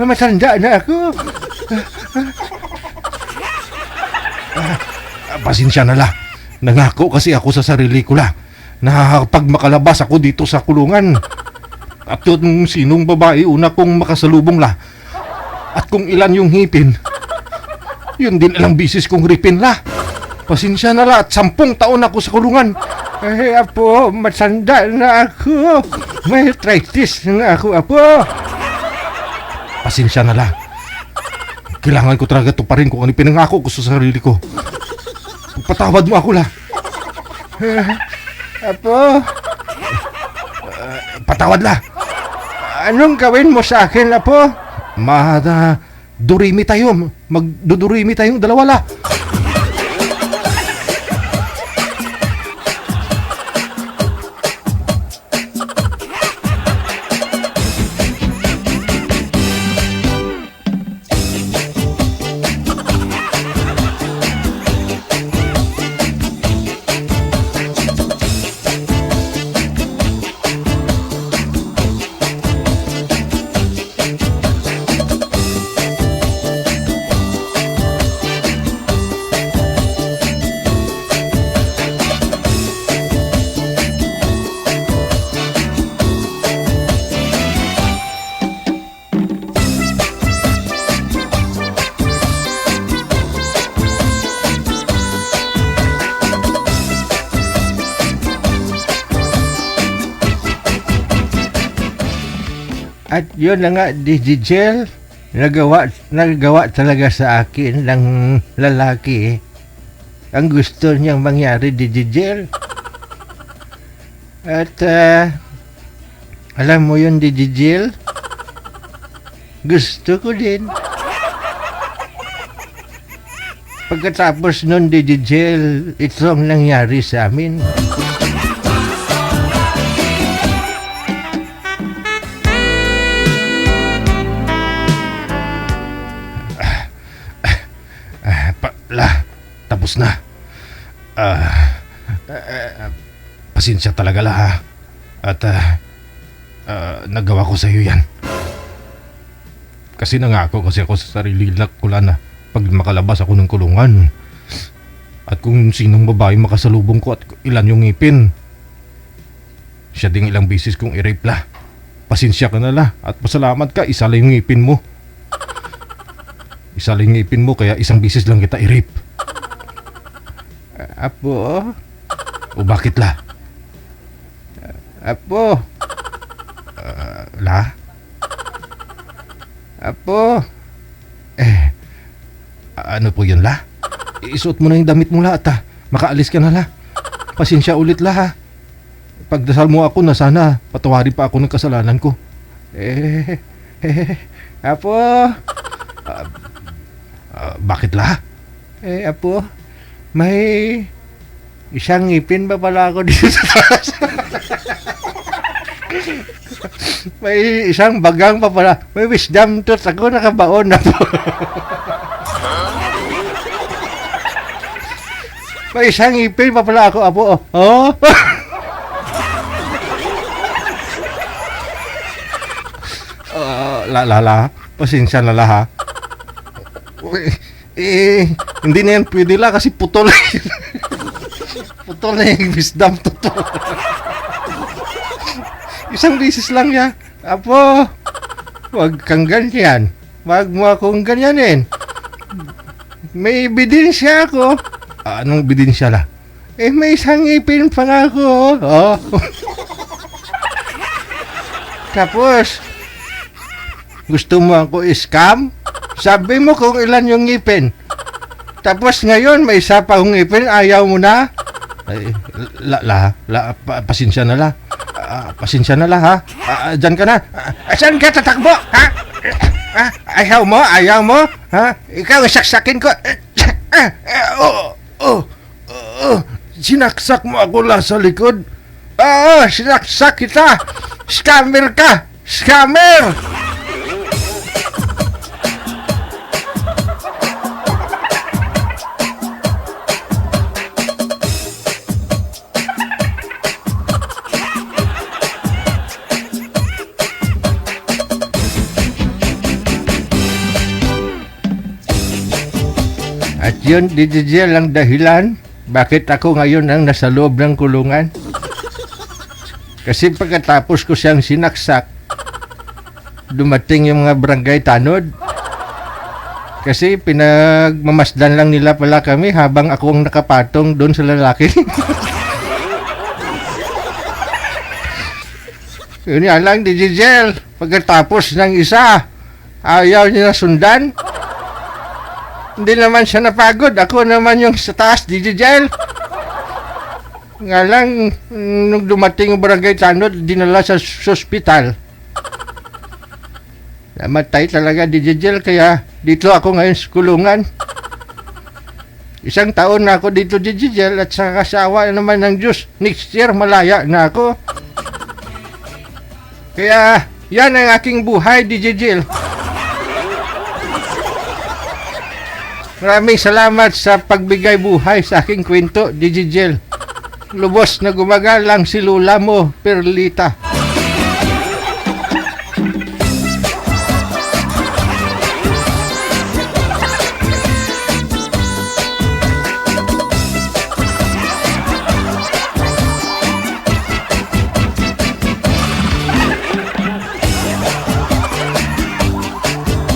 Matanda na ako. Pasensya na la. Nangako kasi ako sa sarili ko la na pag makalabas ako dito sa kulungan at yung sinong babae una kong makasalubong la at kung ilan yung hipin, yun din ilang bisis kong ripin la. Pasensya na la at 10 taon ako sa kulungan. Apo, matanda na ako. May arthritis na ako, Apo. Pasensya na la. Kailangan ko talaga tuparin kung ano pinangako ko sa sarili ko. Patawad mo ako la. Apo. Patawad la. Anong gawin mo sa akin, Apo? Durimi tayo. Magdudurimi tayong dalawa la. At yun na nga, Digigel, nagawa talaga sa akin ng lalaki ang gusto niyang mangyari, Digigel. At alam mo yun, Digigel, gusto ko din. Pagkatapos nun, Digigel, ito ang nangyari sa amin. Tapos na. Pasensya talaga la ha. At nagawa ko sa iyo yan. Kasi nangako kasi ako sa sarili ko lang na pag makalabas ako ng kulungan at kung sinong babae makasalubong ko at ilan yung ngipin, siya ding ilang bisis kong i-rape la. Pasensya ka na la at pasalamat ka, isa lang yung ngipin mo. Isa lang yung ngipin mo kaya isang bisis lang kita i-rape. Apo? O bakit la? Apo? La? Apo? Ano po yun la? Isuot mo na yung damit mo la at makaalis ka na la. Pasensya ulit la ha. Pagdasal mo ako na sana patawarin pa ako ng kasalanan ko. Apo? Bakit la? Apo? May isang ngipin pa pala ako dito sa taas. May isang bagang pa pala. May wisdom tooth ako nakabaon na po. May isang ngipin pa pala ako, Apo. Oh. La. Pasensya na la ha. Hindi na yan pwede la kasi putol. Putol na yung wisdom totoo. Isang bisis lang ya. Apo, wag kang ganyan. Wag mo akong ganyanin. May ebidensya ako. Anong ebidensya la? May isang ngipin pa nga ako. Oh. Tapos, gusto mo ako scam? Sabi mo kung ilan yung ngipin. Tapos ngayon, may isa pa akong ngipin, ayaw mo na? Ay, pasensya na la. pasensya na lang ha. Diyan ka na. Saan ka tatakbo? Ha? Ayaw mo? Ha? Ikaw saksakin ko. Sinaksak mo ako lang sa likod. Sinaksak kita. Scammer ka. Scammer! At yun, DJ ang dahilan bakit ako ngayon ang nasa loob ng kulungan. Kasi pagkatapos ko siyang sinaksak, dumating yung mga barangay tanod. Kasi pinagmamasdan lang nila pala kami habang ako ang nakapatong doon sa lalaki. Yun nga lang, DJ pagkatapos ng isa, ayaw niya sundan. Hindi naman siya napagod. Ako naman yung sa taas, DJ Jel. Nga lang, nung dumating yung barangay tanod, dinala sa hospital. Namatay talaga, DJ Jel. Kaya dito ako ngayon sa kulungan. 1 taon na ako dito, DJ Jel. At sa kasawa naman ng Diyos, next year malaya na ako. Kaya yan ang aking buhay, DJ Jel. Maraming salamat sa pagbigay buhay sa aking kwento, DJ Jel. Lubos na gumagalang si Lula mo, Perlita.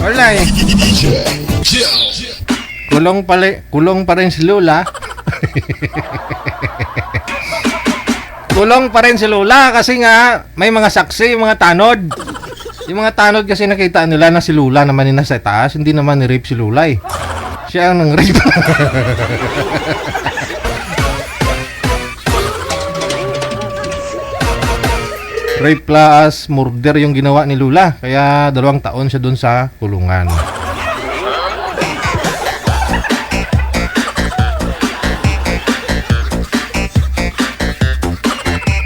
Wala eh. Kulong pa rin si Lola. Kulong pa rin si Lola kasi nga may mga saksi, mga tanod. Yung mga tanod kasi nakita nila na si Lola naman yung nasa taas, hindi naman ni-rape si Lola eh. Siya ang nang-rape. Rape plus murder yung ginawa ni Lola, kaya 2 taon siya dun sa kulungan.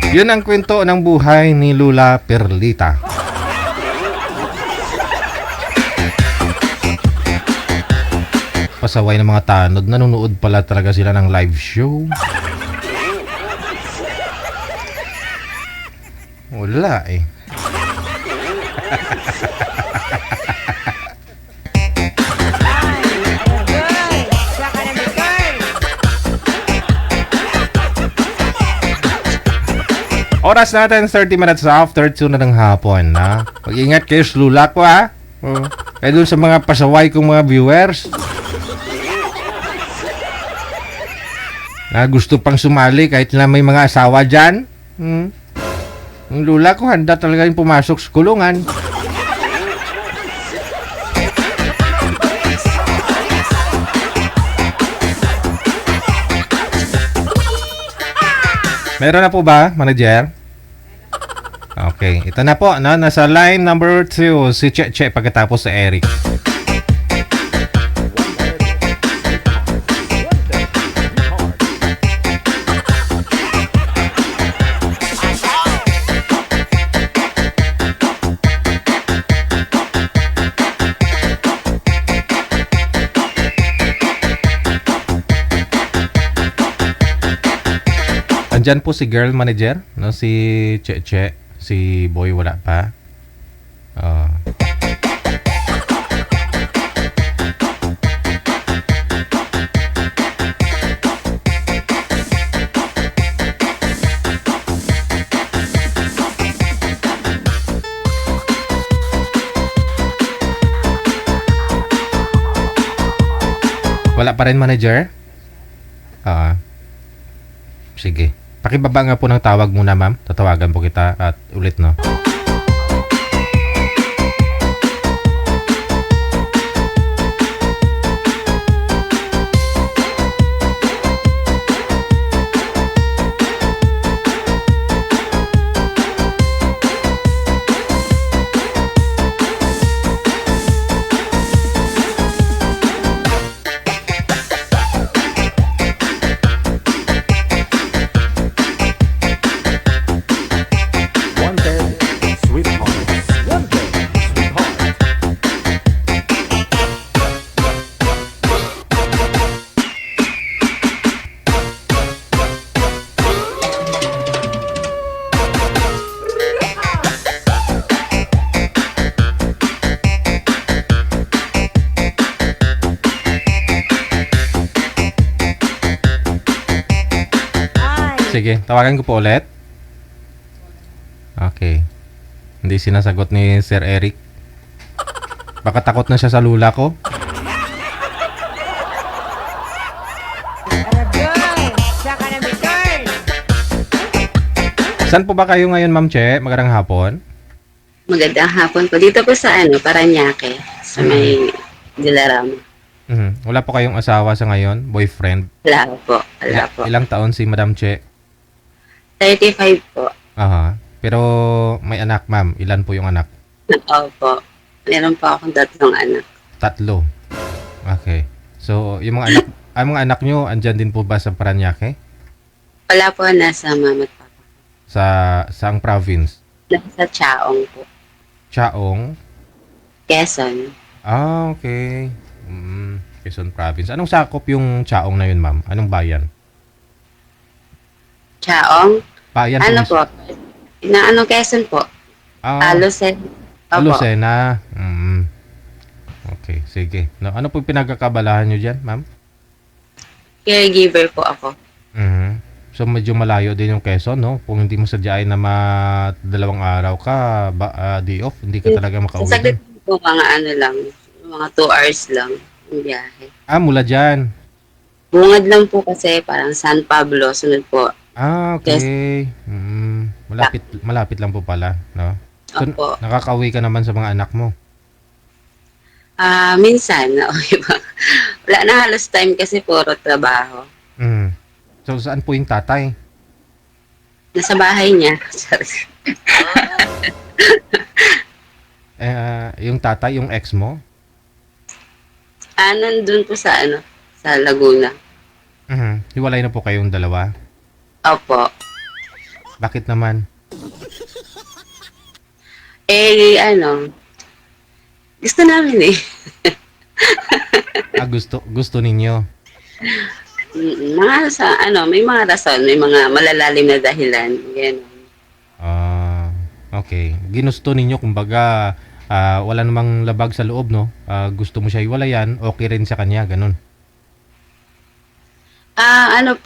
Yun ang kwento ng buhay ni Lula Perlita. Pasaway ng mga tanod, nanonood pala talaga sila ng live show. Wala eh. Oras natin 30 minutes after 2 na ng hapon, ha? Pag-ingat kayo sa Lula ko, ha? Kaya dun sa mga pasaway kong mga viewers na gusto pang sumali kahit na may mga asawa dyan, ang Lula ko handa talaga yung pumasok sa kulungan. Meron na po ba, manager? Okay, ito na po, no? Nasa line number 2 si Che pagkatapos si Eric. Andyan po si girl manager, no? Si Che. Si Boy wala pa. Wala pa rin manager? Sige. Pakibaba nga po ng tawag muna, ma'am. Tatawagan po kita at ulit, no? sige. Tawagan ko po ulit. Okay. Hindi sinasagot ni Sir Eric. Baka takot na siya sa lula ko. Saan po ba kayo ngayon, Ma'am Che? Magandang hapon. Magandang hapon po. Dito po sa Paranaque, sa may Dilarama. Wala po kayong asawa sa ngayon? Boyfriend? Wala po. Wala po. Ilang taon si Madam Che? 35 po. Aha. Pero may anak, ma'am. Ilan po yung anak? Opo. Meron po akong 3 anak. 3. Okay. So, yung mga anak nyo, andyan din po ba sa Paranaque? Wala po, nasa mama at papa. Sa saang province? Nasa Chaong po. Chaong? Quezon. Ah, okay. Quezon Province. Anong sakop yung Chaong na yun, ma'am? Anong bayan? Chaong? Bayan Ano mismo. po? Quezon po. Lucena. Opo. Lucena. Okay, sige. No, ano po yung pinagkakabalahan nyo dyan, ma'am? Caregiver po ako. So, medyo malayo din yung Quezon, no? Kung hindi mo sadyain na 2 araw ka, day off, hindi ka talaga makauwi. Saglit po, mga 2 hours lang yung biyahe. Mula dyan. Bungad lang po kasi, parang San Pablo, sunod po. Okay. Malapit lang po pala, no? So, Opo. nakakauwi ka naman sa mga anak mo. Minsan, okay ba? Wala na halos time kasi puro trabaho. So, saan po yung tatay? Nasa bahay niya. Yung tatay, yung ex mo? Nandun po sa sa Laguna. Hiwalay na po kayong dalawa? Opo. Bakit naman? Gusto namin eh. Gusto ninyo? May mga rason, may mga malalalim na dahilan. Yan. Okay. Ginusto ninyo, kumbaga, wala namang labag sa loob, no? Gusto mo siya iwalayan, okay rin sa kanya, ganun.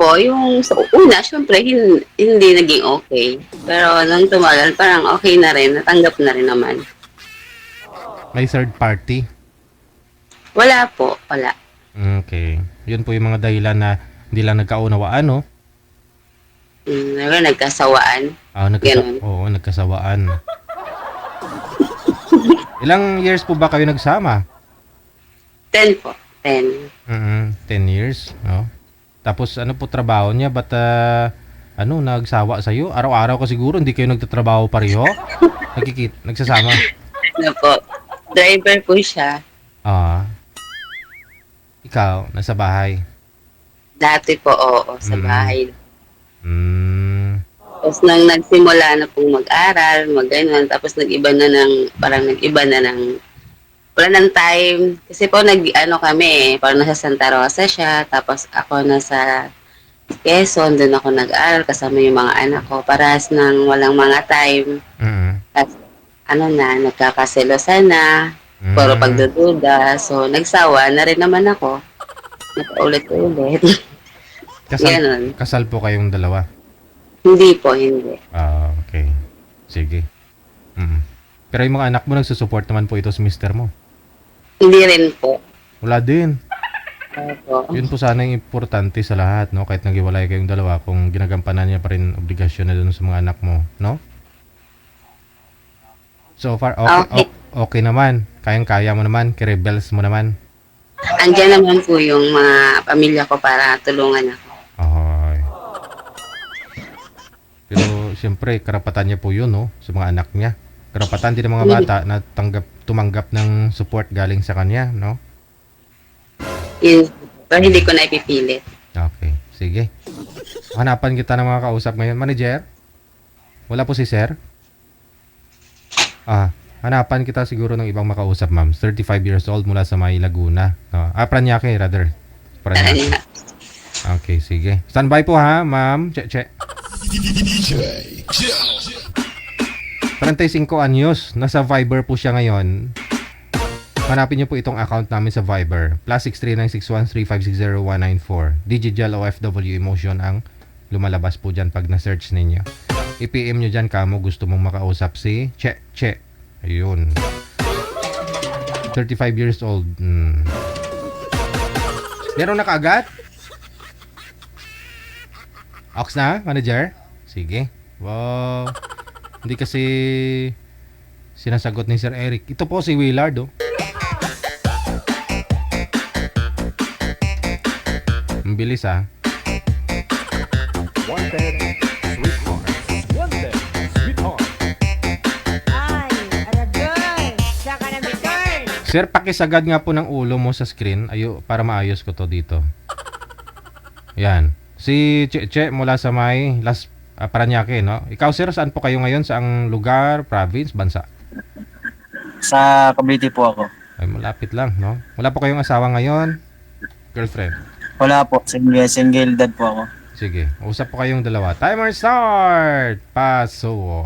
Yung sa una, syempre, hindi naging okay. Pero nung tumagal, parang okay na rin, natanggap na rin naman. May third party? Wala po, wala. Okay. Yun po yung mga dahilan na hindi lang nagkaunawaan, no? Nagkasawaan. Ganun. Oo, nagkasawaan. Ilang years po ba kayo nagsama? 10 po. 10. 10 years, no? Tapos ano po trabaho niya? Ba't nagsawa sa'yo? Araw-araw ka siguro, hindi kayo nagtatrabaho pareho? Nagsasama? Po. Driver po siya. Ikaw, nasa bahay? Dati po, oo, sa bahay. Tapos nang nagsimula na pong mag-aral, mag-ganon, tapos wala ng time. Kasi po kami parang nasa Santa Rosa siya, tapos ako nasa Quezon, doon ako nag-aral kasama yung mga anak ko, parehas nang walang mga time. At nagkakaselosan na, puro pagdududa, so nagsawa na rin naman ako. Napaulit-ulit. Kasal po kayong dalawa? Hindi po, hindi. Okay. Sige. Pero yung mga anak mo nagsusupport naman po ito sa mister mo? Hindi rin po. Wala din. Opo. Yun po sana yung importante sa lahat, no? Kahit naghiwalay kayong dalawa, kung ginagampanan niya pa rin obligasyon na dun sa mga anak mo, no? So far, okay naman. Kayang-kaya mo naman, kirebels mo naman. Andiyan naman po yung mga pamilya ko para tulungan ako. Okay. Pero siyempre, karapatan niya po yun, no? Sa mga anak niya. Karapatan din ng mga bata na tumanggap ng support galing sa kanya, no? Pero hindi ko na ipipilit. Okay, sige. Hanapan kita ng mga kausap ngayon. Manager? Wala po si sir? Hanapan kita siguro ng ibang makausap, ma'am. 35 years old mula sa May Laguna. Paranaque, rather. Paranaque. Okay, sige. Standby po ha, ma'am. Che. 35 anyos. Nasa Viber po siya ngayon. Hanapin niyo po itong account namin sa Viber. +6396135609194. Digital OFW Emotion ang lumalabas po dyan pag na-search ninyo. I-PM nyo dyan kamo gusto mong makausap si Che. Ayun. 35 years old. Meron na kaagad? Ox na, manager? Sige. Wow. Hindi kasi sinasagot ni Sir Eric. Ito po si Willard, oh. Ang bilis, ah. Wanted, sweetheart. Wanted, sweetheart. Ay, aragay! Saka na return! Sir, pakisagad nga po ng ulo mo sa screen para maayos ko to dito. Yan. Si Che mula sa may Paranaque, no? Ikaw, sir, saan po kayo ngayon? Saang lugar, province, bansa? Sa Cavite po ako. Ay, malapit lang, no? Wala po kayong asawa ngayon? Girlfriend? Wala po, single dad po ako. Sige, usap po kayong dalawa. Timer start! Paso.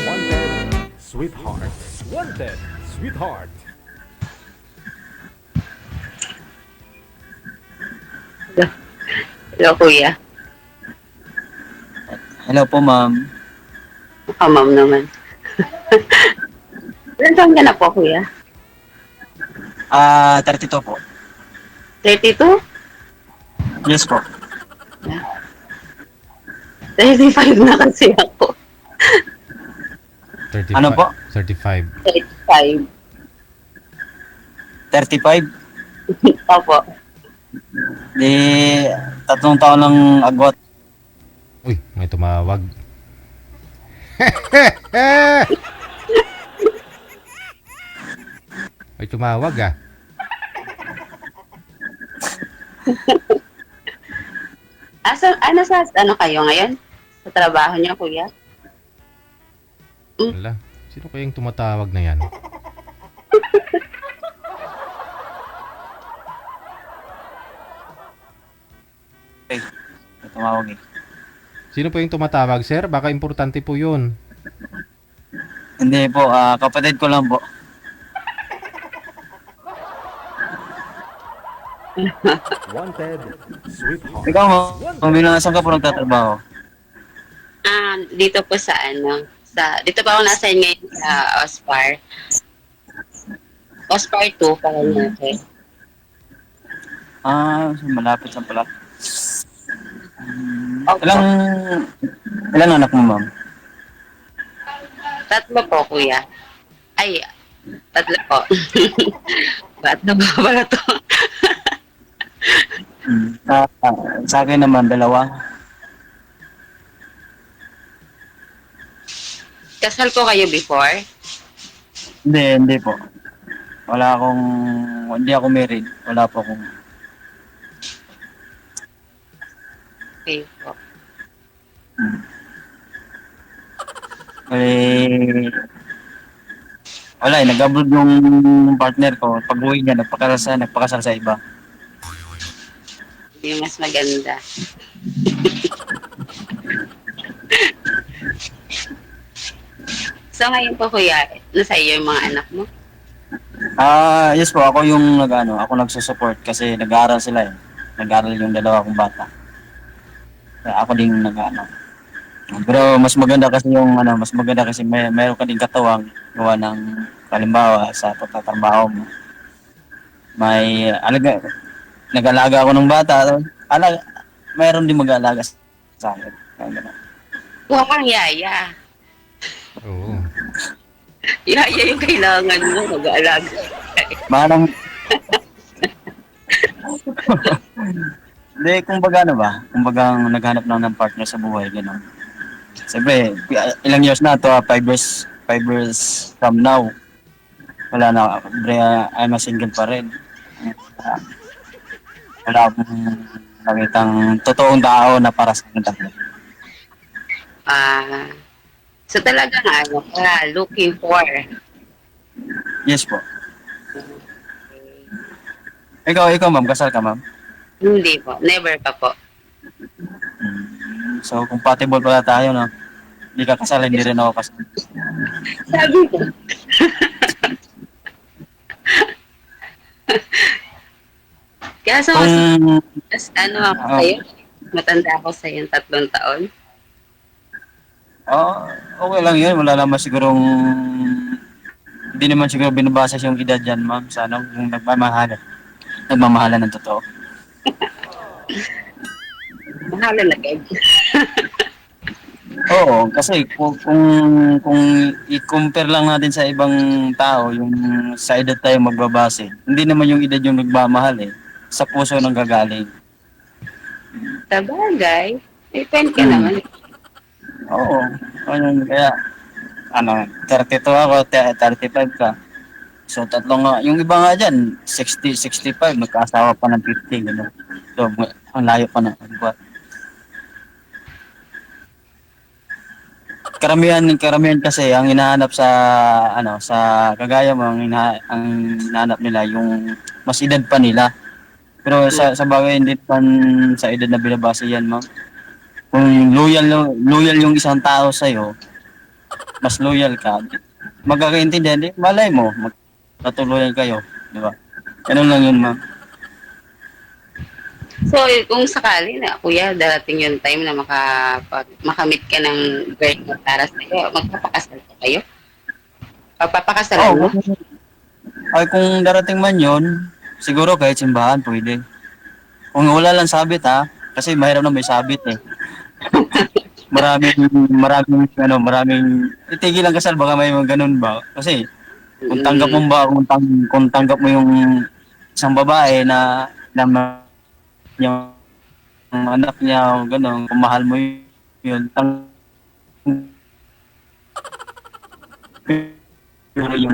Wanted, sweetheart. Wanted, sweetheart. Hello, kuya. Hello po, ma'am. Ma'am naman. Ilan taon ka na po, kuya? 32 po. 32? Yes po. 35 na kasi ako. 35. Ano po? 35. 35. 35? Opo. Di, 3 taon lang agwat. Uy, may tumawag. May tumawag, ah. Ano kayo ngayon? Sa trabaho niyo, kuya? Wala. Sino kayang tumatawag na yan? Tumawag eh. Sino po yung tumatawag, sir? Baka importante po yun. Hindi po, kapatid ko lang po. Wanted, sweetheart. Ikaw mo, kung saan ka po nagtatrabaho? Dito po dito pa ako nasa ngayon sa OSPAR. OSPAR 2, Paranaque. Malapit lang pala. Opo. Ilang anak mo, ma'am? 3 po, kuya. Ay, 3 po. Ba't na ba pala to? Sa akin naman, 2. Kasal po kayo before? Hindi po. Hindi ako married. Wala po akong... Okay po. Wala nag-abroad yung partner ko. Pag-uwi niya, nagpakasal sa iba. Yung mas maganda. So ngayon po, kuya, nasa iyo yung mga anak mo? Yes po, ako yung ako nagsusupport kasi nag-aaral sila eh. Nag-aaral yung 2 kong bata. Kaya ako din Pero mas maganda kasi mayroon ka din katawang gawa ng kalimbawa sa pagtatrabaho mo. Nag-alaga ako ng bata. Mayroon din mag-aalaga sa akin. Huwag kang yaya. Oo. Yaya yung kailangan mo, mag-aalaga. Manang... Hindi, kumbaga naghanap lang ng partner sa buhay, gano'n. Siyempre, ilang years na to, 5 years from now. Wala na, I'm a single pa rin. Wala akong nakitang totoong tao na para sa akin. So talagang looking for. Yes po. Ikaw ma'am, kasal ka ma'am? Hindi po, never pa po. So, compatible pala tayo, no? Hindi ka kasal, hindi rin ako kasal. Sabi ko. Kaso, Mas ano ako Ah. sa'yo? Matanda ako sa'yo 3 taon. Okay lang yun. Wala naman sigurong, hindi naman siguro binabasa yung edad dyan, ma'am. Sa ano, kung nagmamahalan. Nagmamahalan ng totoo. Mahala na kayo. Oo, kasi kung i-compare lang natin sa ibang tao, yung sa edad tayo magbabase, hindi naman yung edad yung nagmamahal eh. Sa puso nang gagaling. Sabagay. May friend ka Hmm. naman. Oo. Kaya, 32 ako, 35 ka. So, tatlo nga. Yung iba nga dyan, 60, 65, magkaasawa pa ng 50, gano'n. So, ang layo pa na. Karamihan kasi ang hinahanap sa sa kagaya mo ang hinahanap nila yung mas edad pa nila. Pero sa bagay hindi pan sa edad na binabase yan, ma'am. Kung loyal yung isang tao sa mas loyal ka. Magkakaintindihan, di malay mo magkatuluyan kayo, di ba? Ganun lang yun, ma'am. So, kung sakali na, kuya, darating yung time na makamit ka ng girl na para sa'yo, magpapakasal ka kayo? Pagpapakasalan mo? Ay, kung darating man yun, siguro kahit simbahan pwede. Kung wala lang sabit ha, kasi mahirap na may sabit eh. maraming itigil lang kasal baka may mga ganun ba? Kasi kung tanggap mo ba kung tanggap mo yung isang babae na yung anak niya o gano'n, kung mahal mo yun, pero yung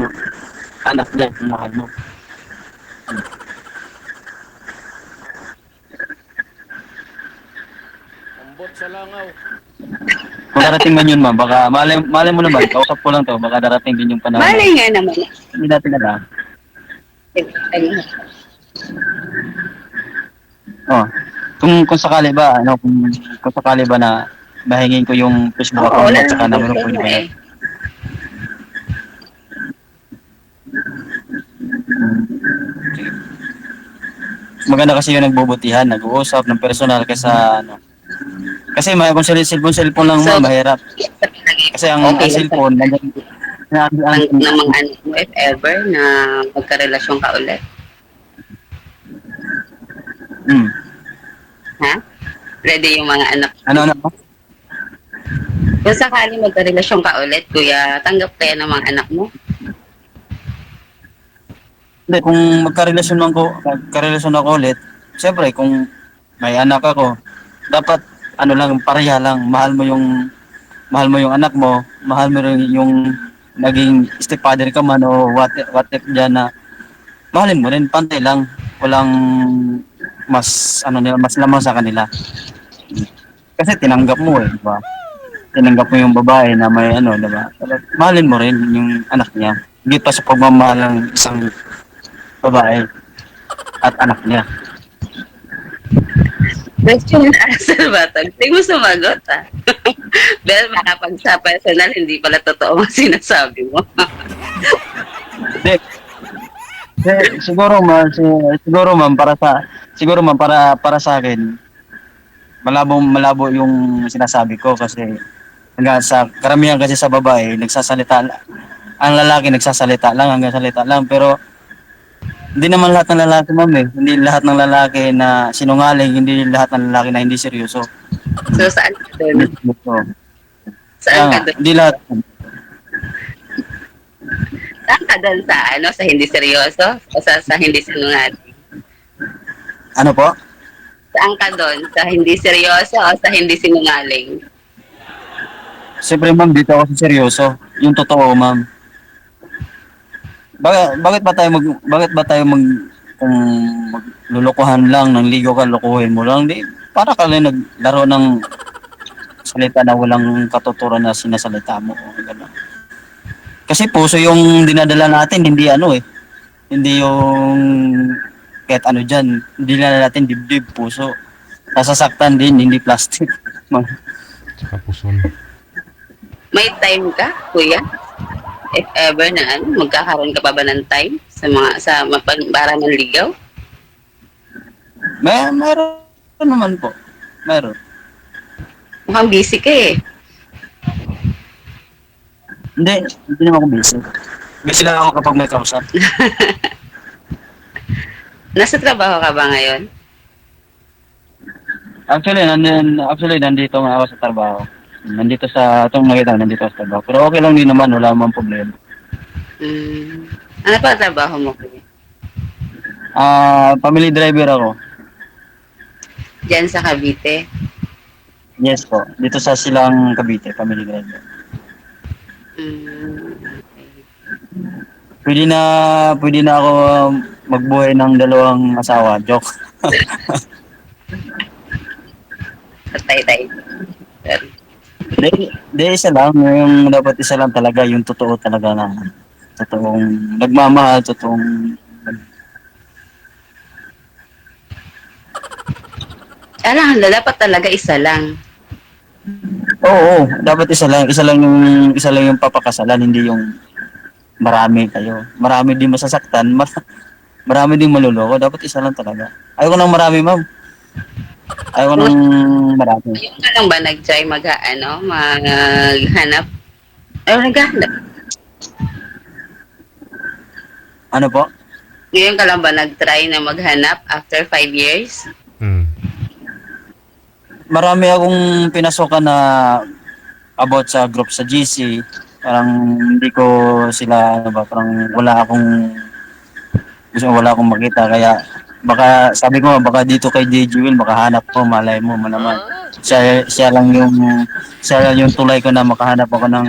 anak niya, kung mahal mo. Ambot sa langaw. Kung darating man yun, ma'am, baka malay mo naman, kausap ko lang to, baka darating din yung panahon. Malay nga naman. Hindi natin alam. Oh, kung sakali ba, kung sakali ba na mahingin ko yung Facebook Oo, account wala at saka naman number ko problema yung eh. Maganda kasi yung nagbubutihan, nag-uusap ng personal kaysa kasi may kung cellphone lang So, mahirap. Kasi ang okay lang cellphone, ng mga anak mo if ever na magkarelasyon ka ulit. Hmm. Ha? Ready yung mga anak mo? Ano? Kung sakali magkarelasyon ka ulit, kuya, tanggap kaya ng mga anak mo? Hindi, kung magkarelasyon ako ulit, siyempre kung may anak ako, dapat pareha lang, mahal mo yung anak mo, mahal mo rin yung naging stepfather ka man o what if dyan na mahalin mo rin, pantay lang, walang mas lamang sa kanila. Kasi tinanggap mo di ba? Tinanggap mo yung babae na may di ba? Mahalin mo rin yung anak niya. Hindi pa sa pagmamahal ng isang babae at anak niya. Question and answer ba ito? Hindi mo sumagot Dahil baka pag sa personal, hindi pala totoo ang sinasabi mo. Hindi. Siguro ma'am para sa akin malabo yung sinasabi ko kasi hanggang sa karamihan kasi sa babae ang lalaki nagsasalita lang hanggang salita lang pero hindi naman lahat ng lalaki ma'am hindi lahat ng lalaki na sinungaling, hindi lahat ng lalaki na hindi seryoso. So, saan ka doon? Saan ka doon? Hindi lahat. Saan ka doon sa hindi seryoso? O sa hindi sinungaling? Ano po? Saan ka doon? Sa hindi seryoso o sa hindi sinungaling? Siyempre ma'am, dito ako sa seryoso. Yung totoo ma'am. Bakit ba tayo kung maglulukuhan lang ng ligaw ka, lukuhin mo lang, di para ka lang naglaro ng salita na walang katuturan na sinasalita mo. Ganun. Kasi puso yung dinadala natin, hindi hindi yung kahit dyan, hindi na natin dibdib, puso. Nasasaktan din, hindi plastic. Saka puson. May time ka, kuya? If ever na magkakaroon ka pa ba ng time para manligaw? Meron Ano naman po? Meron. Mukhang busy ka eh. Hindi naman ako busy. Busy lang ako kapag may kausap. Nasa trabaho ka ba ngayon? Actually, nandito nga ako sa trabaho. Nandito itong nakita, nandito ako sa trabaho. Pero okay lang din naman, wala naman problema. Ano pa ang trabaho mo? Kuya? Family driver ako. Diyan sa Cavite? Yes po. Dito sa Silang Cavite, family driver. Pwede na ako magbuhay ng dalawang asawa. Joke. Patay tayo. Di isa lang. Yung dapat isa lang talaga. Yung totoo talaga na. Totoong nagmamahal. Totoong Dapat talaga isa lang. Oo, dapat isa lang. Isa lang yung papakasalan. Hindi yung marami kayo. Marami din masasaktan. Marami din maluloko. Dapat isa lang talaga. Ayoko nang marami, ma'am. Ayoko nang marami. Yung ka lang ba nag-try maghanap? Ay, naghahanap. Ano po? Ngayon ka lang ba nag-try na maghanap after 5 years? Marami akong pinasukan na about sa group sa GC. Parang hindi ko sila, parang wala akong makita. Kaya baka, sabi ko, baka dito kay DJ Will, makahanap ko, malay mo naman. Siya lang yung tulay ko na makahanap ako ng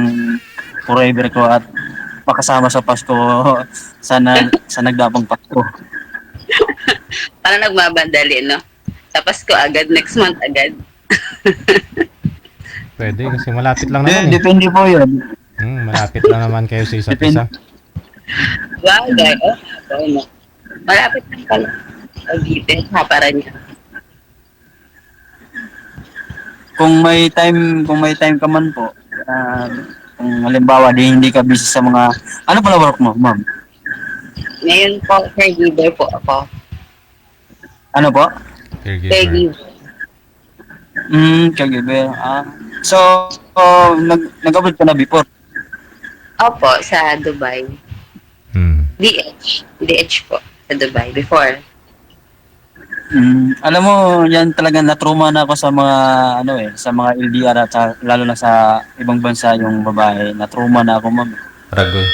forever ko at makasama sa Pasko sa nagdapang Pasko. Parang nagmabandali, no? Sa Pasko agad, next month agad. Pwede kasi malapit lang naman eh. Depende po yun. Malapit lang naman kayo sa isa't isa. Bagay, no? Malapit lang pala. Cavite, Haparanya. Kung may time ka man po, kung halimbawa hindi ka busy sa mga, ano pala work mo, ma'am? Ngayon po, caregiver po ako. Ano po? Caregiver. Caregiver. So, nag-abroad ka na before? Opo, sa Dubai. DH po, sa Dubai, before. Alam mo, yan talaga na-trauma na ako sa mga sa mga LDR at lalo na sa ibang bansa yung babae. Na-trauma na ako, ma'am. Ragoy.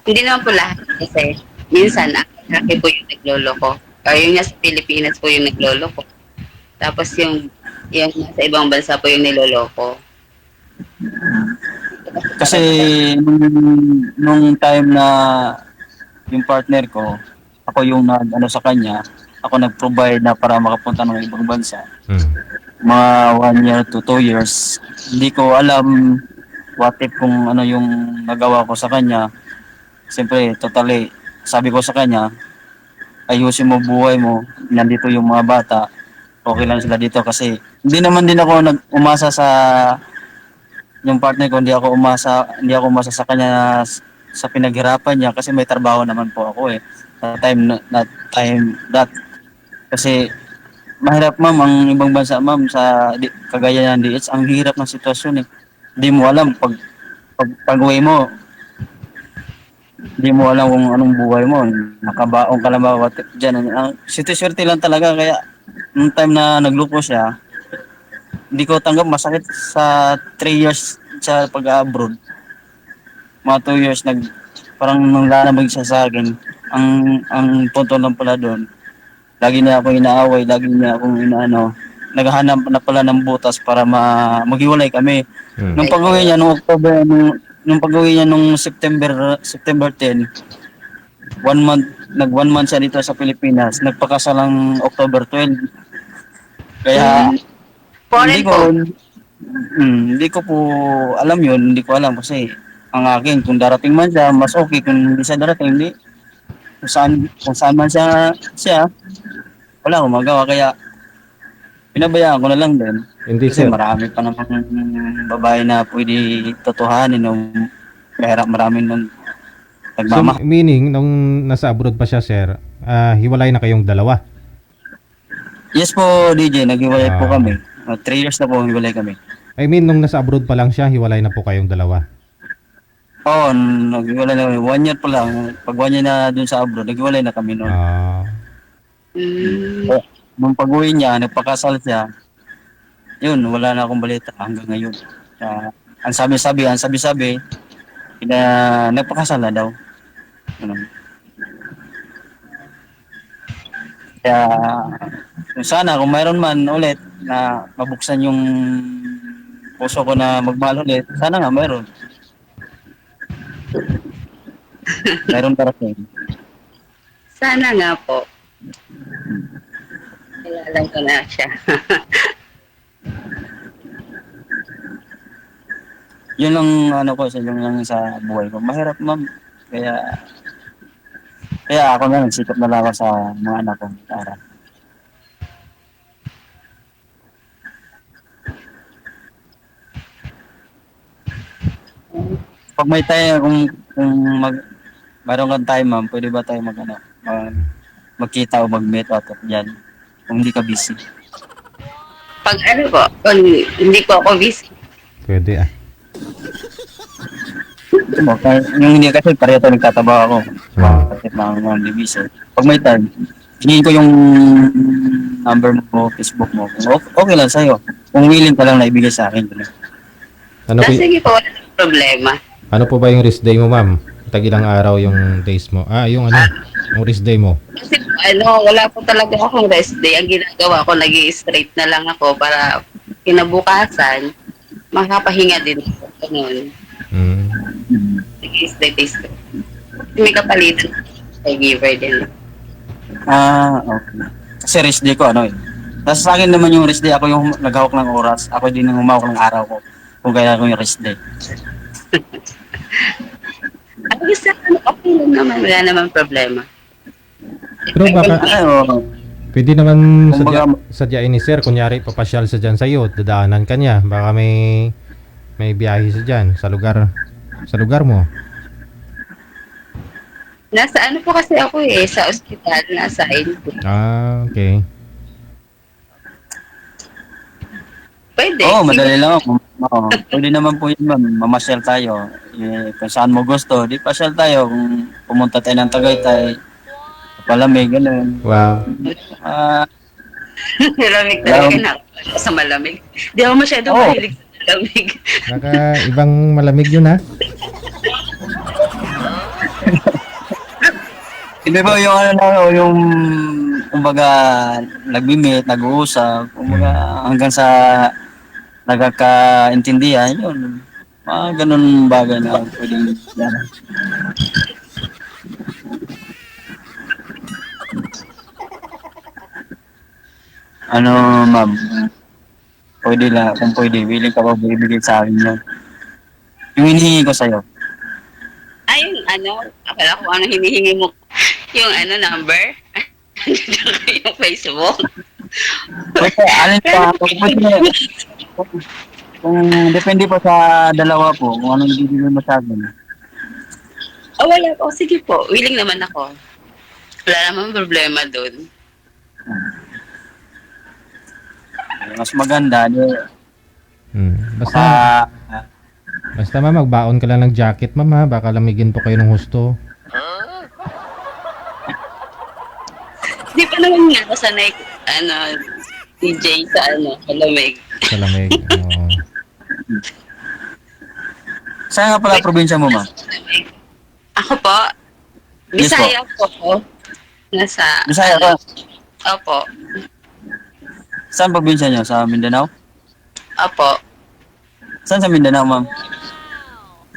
Hindi naman po lahat kasi minsan ang lalaki po yung nagloloko. O yung nasa Pilipinas po yung nagloloko. Tapos yung nasa ibang bansa po yung niloloko. Kasi nung time na yung partner ko, ako yung sa kanya, ako nag-provide na para makapunta ng ibang bansa. Mga 1 year to 2 years. Hindi ko alam what if kung ano yung nagawa ko sa kanya. Siyempre, totally, sabi ko sa kanya, ayusin mo buhay mo, nandito yung mga bata, okay lang sila dito kasi hindi naman din ako umasa sa yung partner ko, hindi ako umasa sa kanya sa pinaghirapan niya kasi may trabaho naman po ako eh. That kasi mahirap, ma'am, ang ibang bansa, ma'am, kagaya ng DH, ang hirap ng sitwasyon eh. Hindi mo alam pag-uwi mo, hindi mo alam kung anong buhay mo. Nakabaong ka lang ba dyan. Swerte lang talaga. Kaya, nung time na naglupo siya, hindi ko tanggap, masakit sa 3 years sa pag-abroad. Mga 2 years, parang nanglalabag siya sa akin. Ang punto lang pala doon, lagi niya ako inaaway, lagi niya akong naghahanap na pala ng butas para maghiwalay kami. Nung pag-uwi niya, nung pag-uwi niya nung September 10, 1 month siya dito sa Pilipinas. Nagpakasalang October 12. Kaya hindi ko po alam yun. Hindi ko alam kasi ang akin, kung darating man siya, mas okay. Kung hindi siya darating, hindi. Kung saan man siya, wala akong magawa. Kaya pinabayaan ko na lang din. Hindi, Kasi sir. marami pa naman babae na pwede totohanin kaya marami nung So, nagmamahal. meaning, nung nasa abroad pa siya, sir, hiwalay na kayong dalawa. Yes po, DJ, naghiwalay po Ah. kami. 3 years na po hiwalay kami. I mean, nung nasa abroad pa lang siya, hiwalay na po kayong dalawa. Oo, naghiwalay na kami. 1 year pa lang. Pag 1 year na dun sa abroad, naghiwalay na kami noon. Ah, Nung pag-uwi niya, nagpakasal siya, yun, wala na akong balita hanggang ngayon. Ang sabi-sabi, nagpakasal na daw. Ano. Kaya, sana kung mayroon man ulit na mabuksan yung puso ko na magmahal ulit, sana nga mayroon. Mayroon parating. Sana nga po. Kailangan ko na siya. Yun lang ano ko sa yung lang sa buhay ko. Mahirap, ma'am. Kaya ako na nagsikap na lang ako sa mga anak ko para pag may tayo kung mayroon kang time, ma'am, pwede ba tayo magkita o mag-meet at diyan kung hindi ka busy. Pag ano po, kung hindi po ako busy. pwede ah. Yung hindi kasi pareho tayo nagtatabaho ako. Hmm. Kasi mga busy. Pag may time, hingin ko yung number mo, Facebook mo. Kung okay lang sa'yo. Kung willing ka lang na ibigay sa akin. Ano po, Sige po, wala nang problema. ano po ba yung rest day mo, ma'am? Tagilang araw yung days mo. Yung yung rest day mo. Kasi wala po talaga akong rest day. Ang ginagawa ko, nag-i-straight na lang ako para kinabukasan, makapahinga din ako. Ganun. Mm. Nag-i-straight. May kapalitan. Caregiver din. Okay. Kasi rest day ko, Tapos sa akin naman yung rest day, ako yung naghawak ng oras. Ako din yung humawak ng araw ko. Kung kaya ko yung rest day. At least, okay lang naman. Wala naman problema. Pero baka, pwede naman Kumbaga- sadyain ni sir, kunyari papasyal sa dyan sa'yo, dadaanan ka niya, baka may biyahe sa dyan, sa lugar mo. Nasa ano po kasi ako sa ospital, nasa INP. Okay. Pwede. Oo, madali lang ako. Oo, pwede naman po yun, ma'am. Mamasyal tayo. Kung saan mo gusto, di pasyal tayo. Kung pumunta tayo ng Tagaytay, palamig, gano'n. Wow. Malamig talaga na ako sa malamig. Di ako masyadong Oo. mahilig sa malamig. Baka ibang malamig yun ha. Hindi ba yung yung kumbaga nagmi-meet, nag-uusap, kumbaga hanggang sa nagkakaintindihan, yun. Mga ganun bagay na pwedeng yan. Ma'am? Pwede lang, kung pwede, willing ka ba bibigay sa akin yun? Yung hinihingi ko sa'yo. Yung akala ko hinihingi mo. Yung number? Yung Facebook? Pwede, alin pa, kung depende pa sa dalawa po, kung anong bibigay mo sa akin. Wala po. Sige po. Willing naman ako. Wala naman problema dun. Mas maganda, Basta, ah, basta ma'am, magbaon ka lang ng jacket, ma'am ha. Baka lamigin po kayo ng husto. Di pa naman nga ako sanay, DJ sa malamig. Sa lamig. Oo. saan nga pala probinsya mo, ma'am? Ako po, Yes po. Bisaya po ako. Nasa, Bisaya ka? Opo. Saan probinsya nyo? Sa Mindanao? Opo. Saan sa Mindanao, ma'am?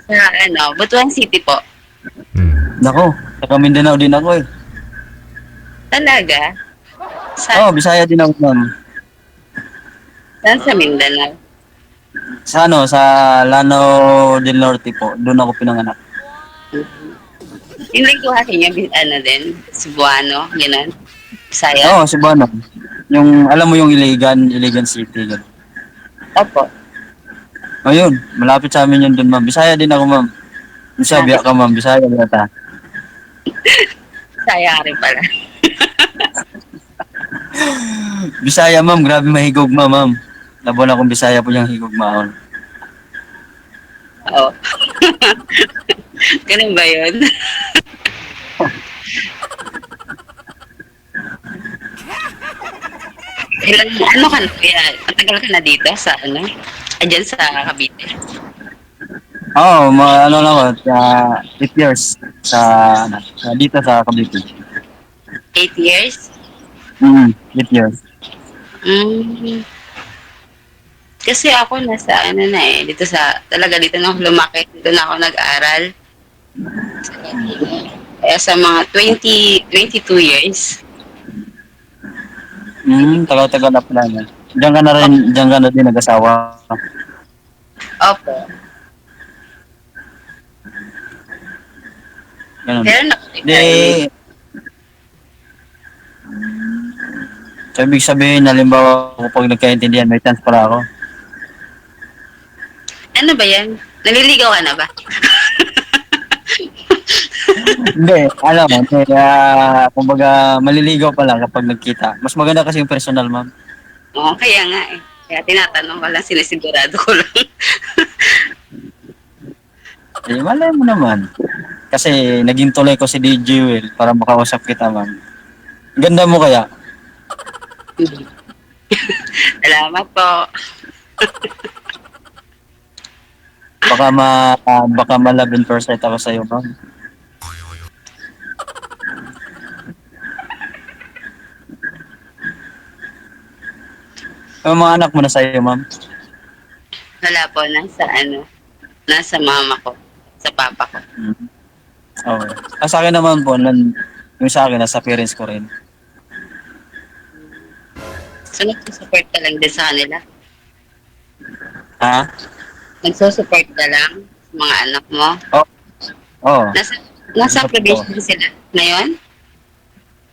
Sa Butuan City po. Nako, taga Mindanao din ako eh. Talaga? Oo, Bisaya din ako, ma'am. Saan sa Mindanao? Sa Lanao del Norte po. Doon ako pinanganak. Yung lingkuhasin niya, din? Cebuano, gano'n? Bisaya? Oo, Cebuano. Yung, alam mo yung Iligan City. Ganun. Opo. Ayun, malapit sa amin yun doon, ma'am. Bisaya din ako, ma'am. Bisaya ka, ma'am. Bisaya ka. Bisaya ka rin pala. Bisaya, ma'am. Grabe mahigugma, ma'am. Laban akong Bisaya po yung higugmaon. Oo. Ganun ba yun? Ano ka na? Kaya, matagal ka na dito sa ano? Diyan sa Cavite. Oo, ano lang ako, 8 years dito sa Cavite. 8 years? 8 years. Mm. Kasi ako nasa ano na eh, dito na ako lumaki, dito na ako nag-aral. Kaya sa mga 22 years. Tagal-tagal na pala na. Diyan ka na din nag-asawa. Opo. Ganun. Pero Di, so, ibig sabihin, halimbawa, kapag nagkaintindihan, may chance para ako. ano ba yan? Naliligaw ka na ba? Hindi, alam mo, kumbaga, maliligaw pa lang kapag nagkita. Mas maganda kasi yung personal, ma'am. Oo, kaya nga eh. Kaya tinatanong ko lang, sinisigurado ko lang. Malay mo naman. Kasi naging tuloy ko si DJ Will para makausap kita, ma'am. Ganda mo kaya? Salamat po. Baka ma-love in first sight ako sa'yo, ma'am. Yung mga anak mo na sa'yo, ma'am. Wala po, nasa mama ko, sa papa ko. Okay. Sa akin naman po, yung sa akin, nasa parents ko rin. So, nagsusupport ka lang din sa kanila? Ha? Nagsusupport ka lang sa mga anak mo? Oo. Nasa probinsya sila ngayon?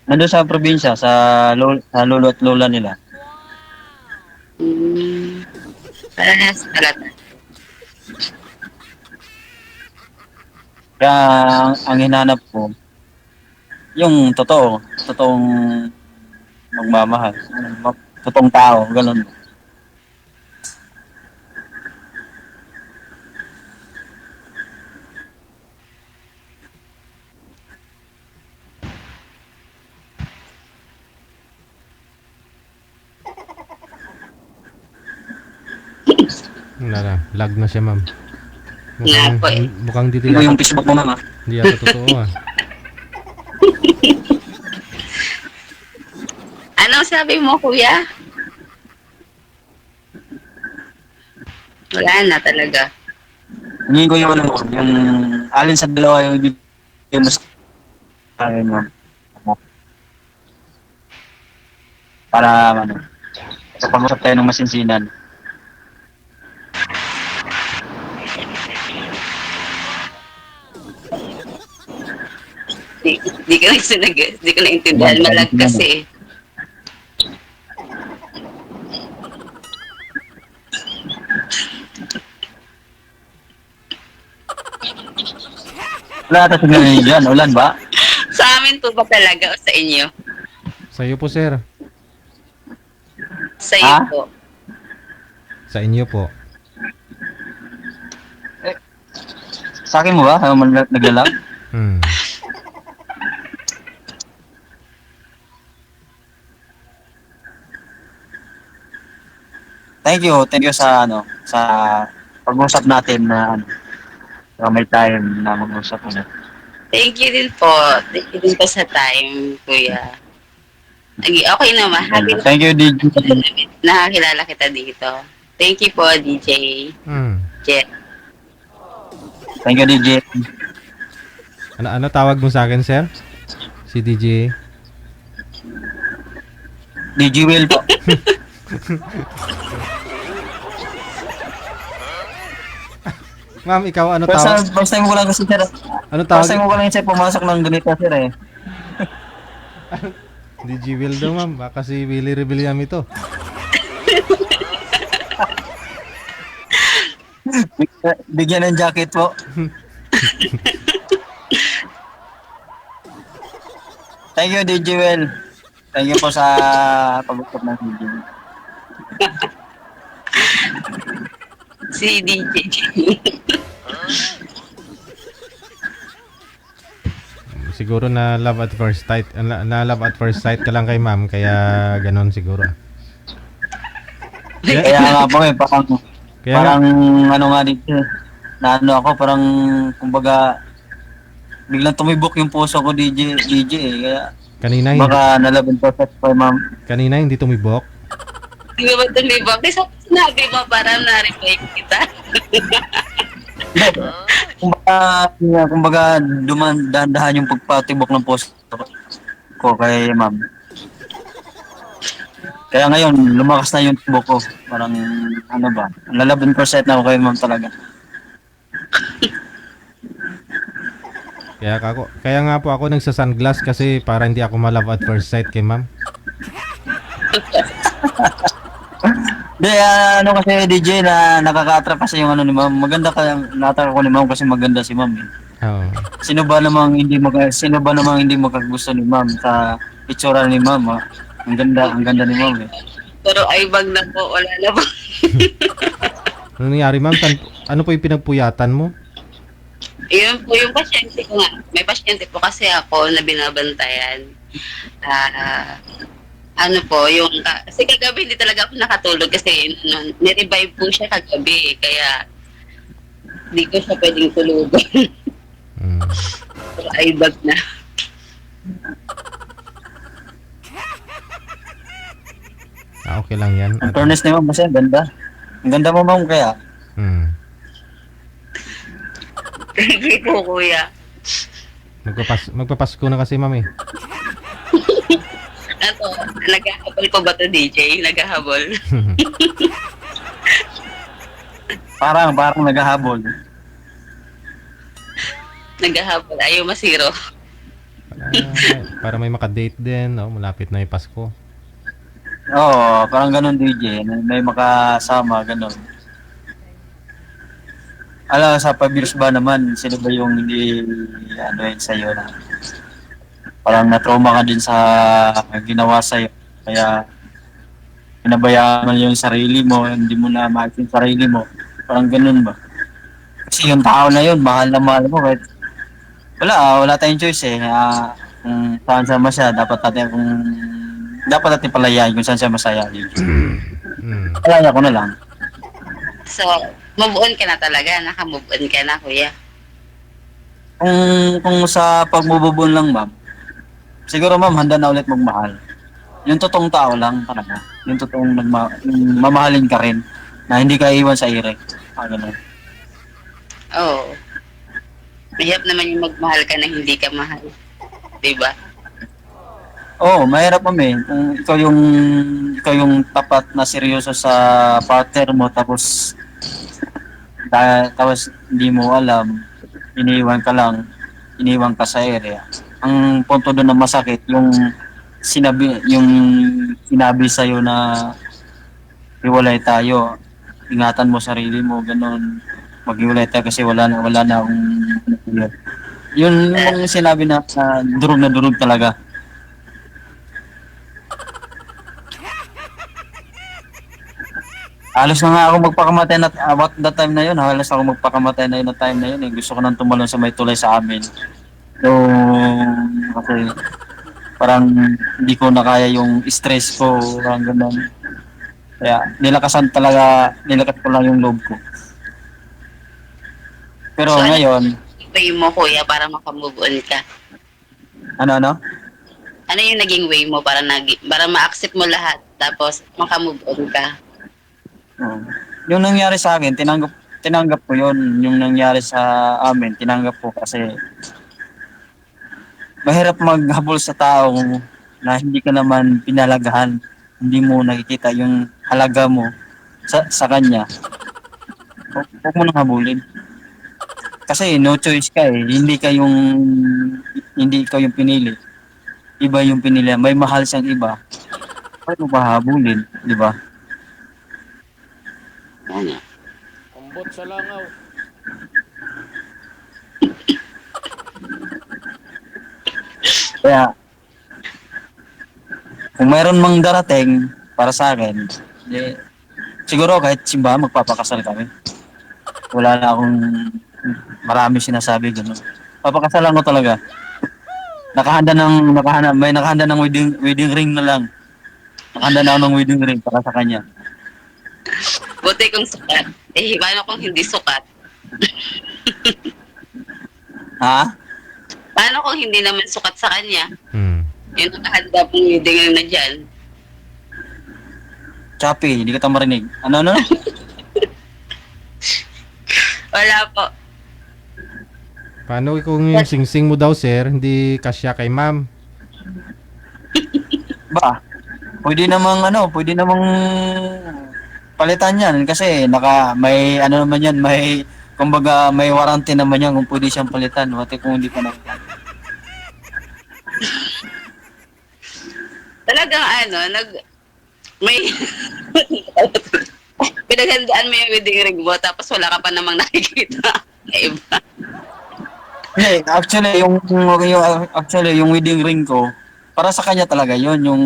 Nandun sa probinsya, sa lolo at lola nila. Para nasa talata. Kaya ang hinanap ko, yung totoong magmamahal. Totoong tao, ganun. Lag na siya, ma'am. Nga po eh. Mukhang di Ito yung Facebook mo, mama. Hindi yata totoo ah. Anong sabi mo, kuya? Wala na talaga. Hingin ko yung yung alin sa dalawa yung ibigay mo sa akin, ma'am. Para, pag-usap tayo ng masinsinan. Di ko na di ko naintindihan. Malag kasi. Wala ata signal dyan. Ulan ba? Sa amin po ba talaga o sa inyo? Sa iyo po, sir. Sa iyo Ha? po. Sa inyo po. Sa akin mo ba? Naglalag? Hmm. Thank you sa sa pag-usap natin na may time na mag-usap ulit. Thank you din po. Thank you din po sa time, kuya. Okay naman. Happy Thank you, DJ. nakakilala kita dito. Thank you po, DJ. Jet. Thank you, DJ. Ano tawag mo sa akin, sir? Si DJ? DJ Will po. Ma'am, ikaw ano tawag? First time ko lang kasi sir. Ano First time tawag? ko lang siya pumasok ng ganito sir eh. DJ Will daw, ma'am. Baka si Willie Rebelliam ito. Bigyan ng jacket po. Thank you, DJ Will. Thank you po sa pag-usap ng video. Si DJ. Siguro na love at first sight, na love at first sight ka lang kay ma'am, kaya ganon siguro. Kaya nga po parang, Kaya parang ano nga dito, na ano ako, parang, kumbaga, biglang tumibok yung puso ko, DJ kaya, kanina baka nalaban po sa ma'am. kanina hindi tumibok. Hindi ba tumibok? Kasi sinabi mo para na-reply kita. Kumbaga, dahan-dahan yung pagpatibok ng puso ko kay ma'am. Kaya ngayon, lumakas na yung tibok ko. Parang, ano ba, lalabing percent na ako kay ma'am talaga. Kaya nga po ako nagsa-sunglass kasi para hindi ako ma-love at first sight kay ma'am. Di, ano kasi DJ na nakaka-attract kasi yung ano ni ma'am. Maganda kaya na-attract ko ni ma'am kasi maganda si ma'am. Oo. Sino ba namang hindi makagusto ni ma'am sa itsura ni ma'am? Ah? Ang ganda ni ma'am eh. Pero ay bag na po, wala na po. Ano nangyari ma'am? Ano po yung pinagpuyatan mo? Yun po yung pasyente ko nga. May pasyente po kasi ako na binabantayan. Ano po, yung, kasi kagabi hindi talaga ako nakatulog kasi ni-revive po siya kagabi. Kaya, hindi ko siya pwedeng tulugan. Pero ay bag na. Okay lang yan. Ang fairness ni ma'am kasi ang ganda. Ang ganda mo ma'am kaya. Thank you po, kuya. Magpapasko na kasi ma'am eh. Ano, naghahabol ko ba to DJ? Naghahabol? Parang naghahabol. Naghahabol. Ayaw masiro. Para may makadate din, no? Malapit na yung Pasko. Oo, parang ganun DJ. May makasama, ganun. Alam, sa pa-beers ba naman, sino ba yung hindi, ano yun sa'yo na parang na-trauma ka din sa ginawa sa'yo. Kaya, pinabayaan mo yung sarili mo, hindi mo na mahal yung sarili mo. Parang ganun ba? Kasi yung tao na yun, mahal na mahal mo. Kahit, wala tayong choice eh. Kung saan siya masaya, dapat natin palayain kung saan siya masaya. Palaya ko na lang. So, move on ka na talaga. Naka-move on ka na, kuya. Kung sa pag-move-on lang, ma'am, siguro ma'am, handa na ulit magmahal. Yung totoong tao lang talaga. Yung totoong yung mamahalin ka rin na hindi ka iwan sa ire. Ganun. Oo. Mahirap naman yung magmahal ka na hindi ka mahal. Diba? Oo, mahirap ma'am eh. Kung ikaw yung tapat na seryoso sa partner mo tapos hindi mo alam, iniwan ka sa area. Ang punto doon na masakit, yung sinabi sa'yo na hiwalay tayo, ingatan mo sarili mo, ganun, maghiwalay tayo kasi wala na akong yun yung sinabi na durog talaga. Halos na nga ako magpakamatay na about that time na yun. Halos ako magpakamatay na yun na time na yun. Eh. Gusto ko nang tumalon sa may tulay sa amin. So, kasi parang hindi ko na kaya yung stress ko. Parang ganun. Kaya nilakas ko lang yung loob ko. Pero So, ngayon, way mo, kuya, para makamove on ka? ano? Ano yung naging way mo para ma-accept mo lahat tapos makamove on ka? Yung nangyari sa akin, tinanggap ko yun. Yung nangyari sa amin, tinanggap ko kasi mahirap maghabol sa tao na hindi ka naman pinalagahan. Hindi mo nakikita yung halaga mo sa kanya. Huwag mo nang habulin. Kasi no choice ka eh. Hindi ikaw yung pinili. Iba yung pinili. May mahal siyang iba. Bakit mo ba habulin? Di ba? Ambot sa langaw. kung mayroon mang darating para sa akin, siguro kahit simbahan magpapakasal kami. Wala na akong marami sinasabi gano'n. Papakasalan ko talaga. May nakahanda ng wedding ring na lang. Nakahanda na ako ng wedding ring para sa kanya. Buti kung sukat. Paano kung hindi sukat? Ha? Paano kung hindi naman sukat sa kanya? Yung nakahanda pong wedding na dyan. Chappy, hindi kita marinig. Ano? Wala po. Paano kung yung sing-sing mo daw, sir, hindi kasya kay ma'am? Ba? Pwede namang palitan yan kasi may naman yan, kumbaga may warranty naman yan kung pwede siyang palitan. Wati kung hindi pa na. Talagang may pinaghandaan mo yung wedding ring mo tapos wala ka pa namang nakikita na iba. Hindi, actually yung wedding ring ko para sa kanya talaga yon yung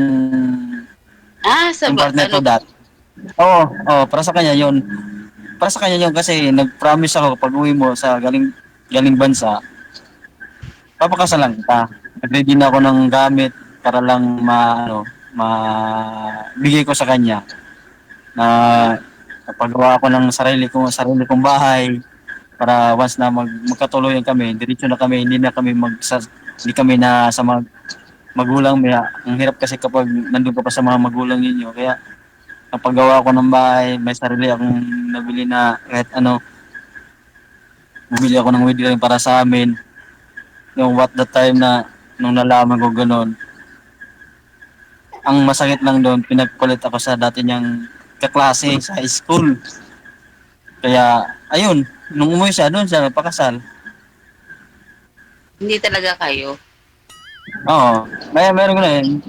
Sa partner ko dati. Oo, para sa kanya yon. Para sa kanya yon kasi nag-promise ako pag uwi mo sa galing bansa, papakasalan kita. Nag-ready na ako ng gamit para lang bigay ko sa kanya na napagawa ako ng sarili kong bahay para once na magkatuloyan kami, diretso na kami, hindi kami na sa magulang. Ang hirap kasi kapag nandun ka pa sa mga magulang ninyo. Kaya napagawa ko ng bahay, may sarili akong nabili na kahit bumili ako ng wedding ring para sa amin. Yung what the time na nung nalaman ko ganun, ang masakit lang doon, pinagkulit ako sa dati niyang kaklase sa high school. Kaya, ayun, nung umuwi siya, doon siya nagpakasal. Hindi talaga kayo. Oo, meron ko na yun.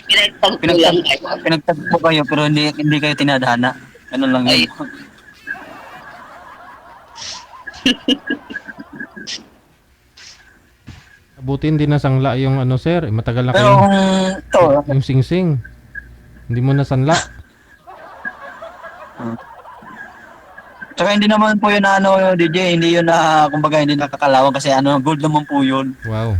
Pinagtagpo lang kayo. Pinagtagpo kayo, pero hindi kayo tinadhana. Ganun lang yun. Buti hindi nasangla yung sir. Matagal na Pero kayong yung sing-sing. Hindi mo nasanla. Tsaka hindi naman po yun DJ, hindi yun kumbaga hindi nakakalawang kasi gold naman po yun. Wow.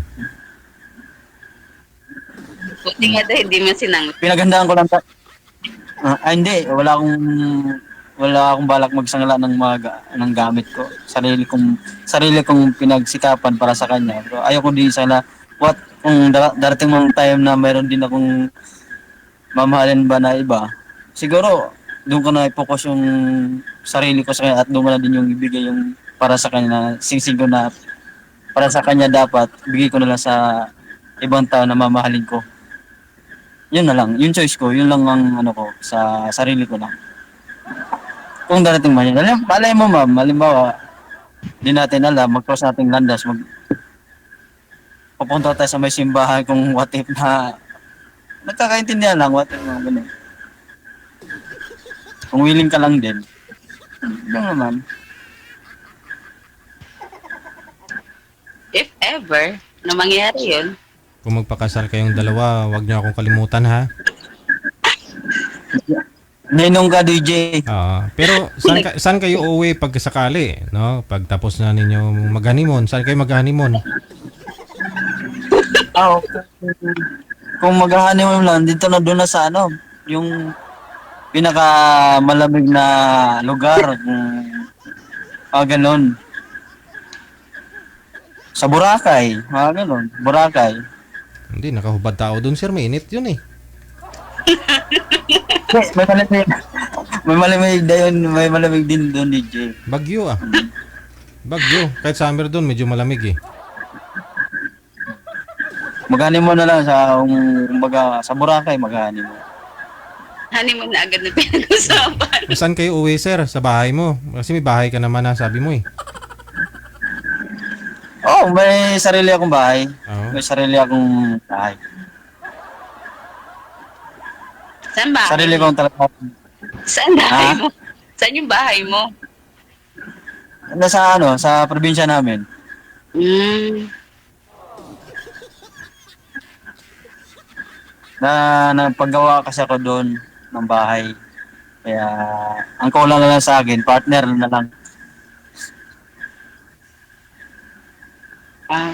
Buti nga daw hindi mo sinang. Pinagandaan ko lang hindi, wala akong balak magsangla ng gamit ko. Sarili kong pinagsikapan para sa kanya. Pero ayoko din sana kung darating mong time na mayroon din akong mamahalin ba na iba. Siguro doon ko na i-focus yung sarili ko sa kanya at doon ko na din yung ibigay yung para sa kanya na singsing ko na para sa kanya dapat ibigay ko na lang sa ibang tao na mamahalin ko. Yun na lang, yung choice ko, yun lang ang ko sa sarili ko lang. Kung darating man yun. Malay mo ma'am, halimbawa, di natin alam, mag-cross nating landas, pupunta tayo sa may simbahan kung what if na nagkakaintindihan lang, what if na ganun. Kung willing ka lang din. Yun naman. If ever na mangyari yun, Kung magpakasal kayong dalawa, wag niyo akong kalimutan, ha? Ninong ka, DJ. Pero saan kayo uuwi pag sakali, no? Pag tapos na ninyo mag-honeymoon, saan kayo mag-honeymoon? Kung mag-honeymoon lang, dito na doon na sa yung pinaka malamig na lugar. Ganun. Sa Boracay. Ganun. Boracay. Hindi, nakahubad tao doon, sir. Mainit yun, eh. May malamig din doon, DJ. Bagyo, Bagyo. Kahit summer doon, medyo malamig, eh. Mag-honeymoon na lang sa Boracay, mag-honeymoon. honeymoon na agad na pinag-usapan. Saan kayo uwi, sir? Sa bahay mo? Kasi may bahay ka naman, sabi mo, eh. May sarili akong bahay. Oo. May sarili akong bahay. Saan bahay? Sarili kong talaga. Saan bahay mo? Saan yung bahay mo? Sa probinsya namin. Napagawa kasi ako doon ng bahay. Kaya ang kulang na lang sa akin, partner na lang. Ah,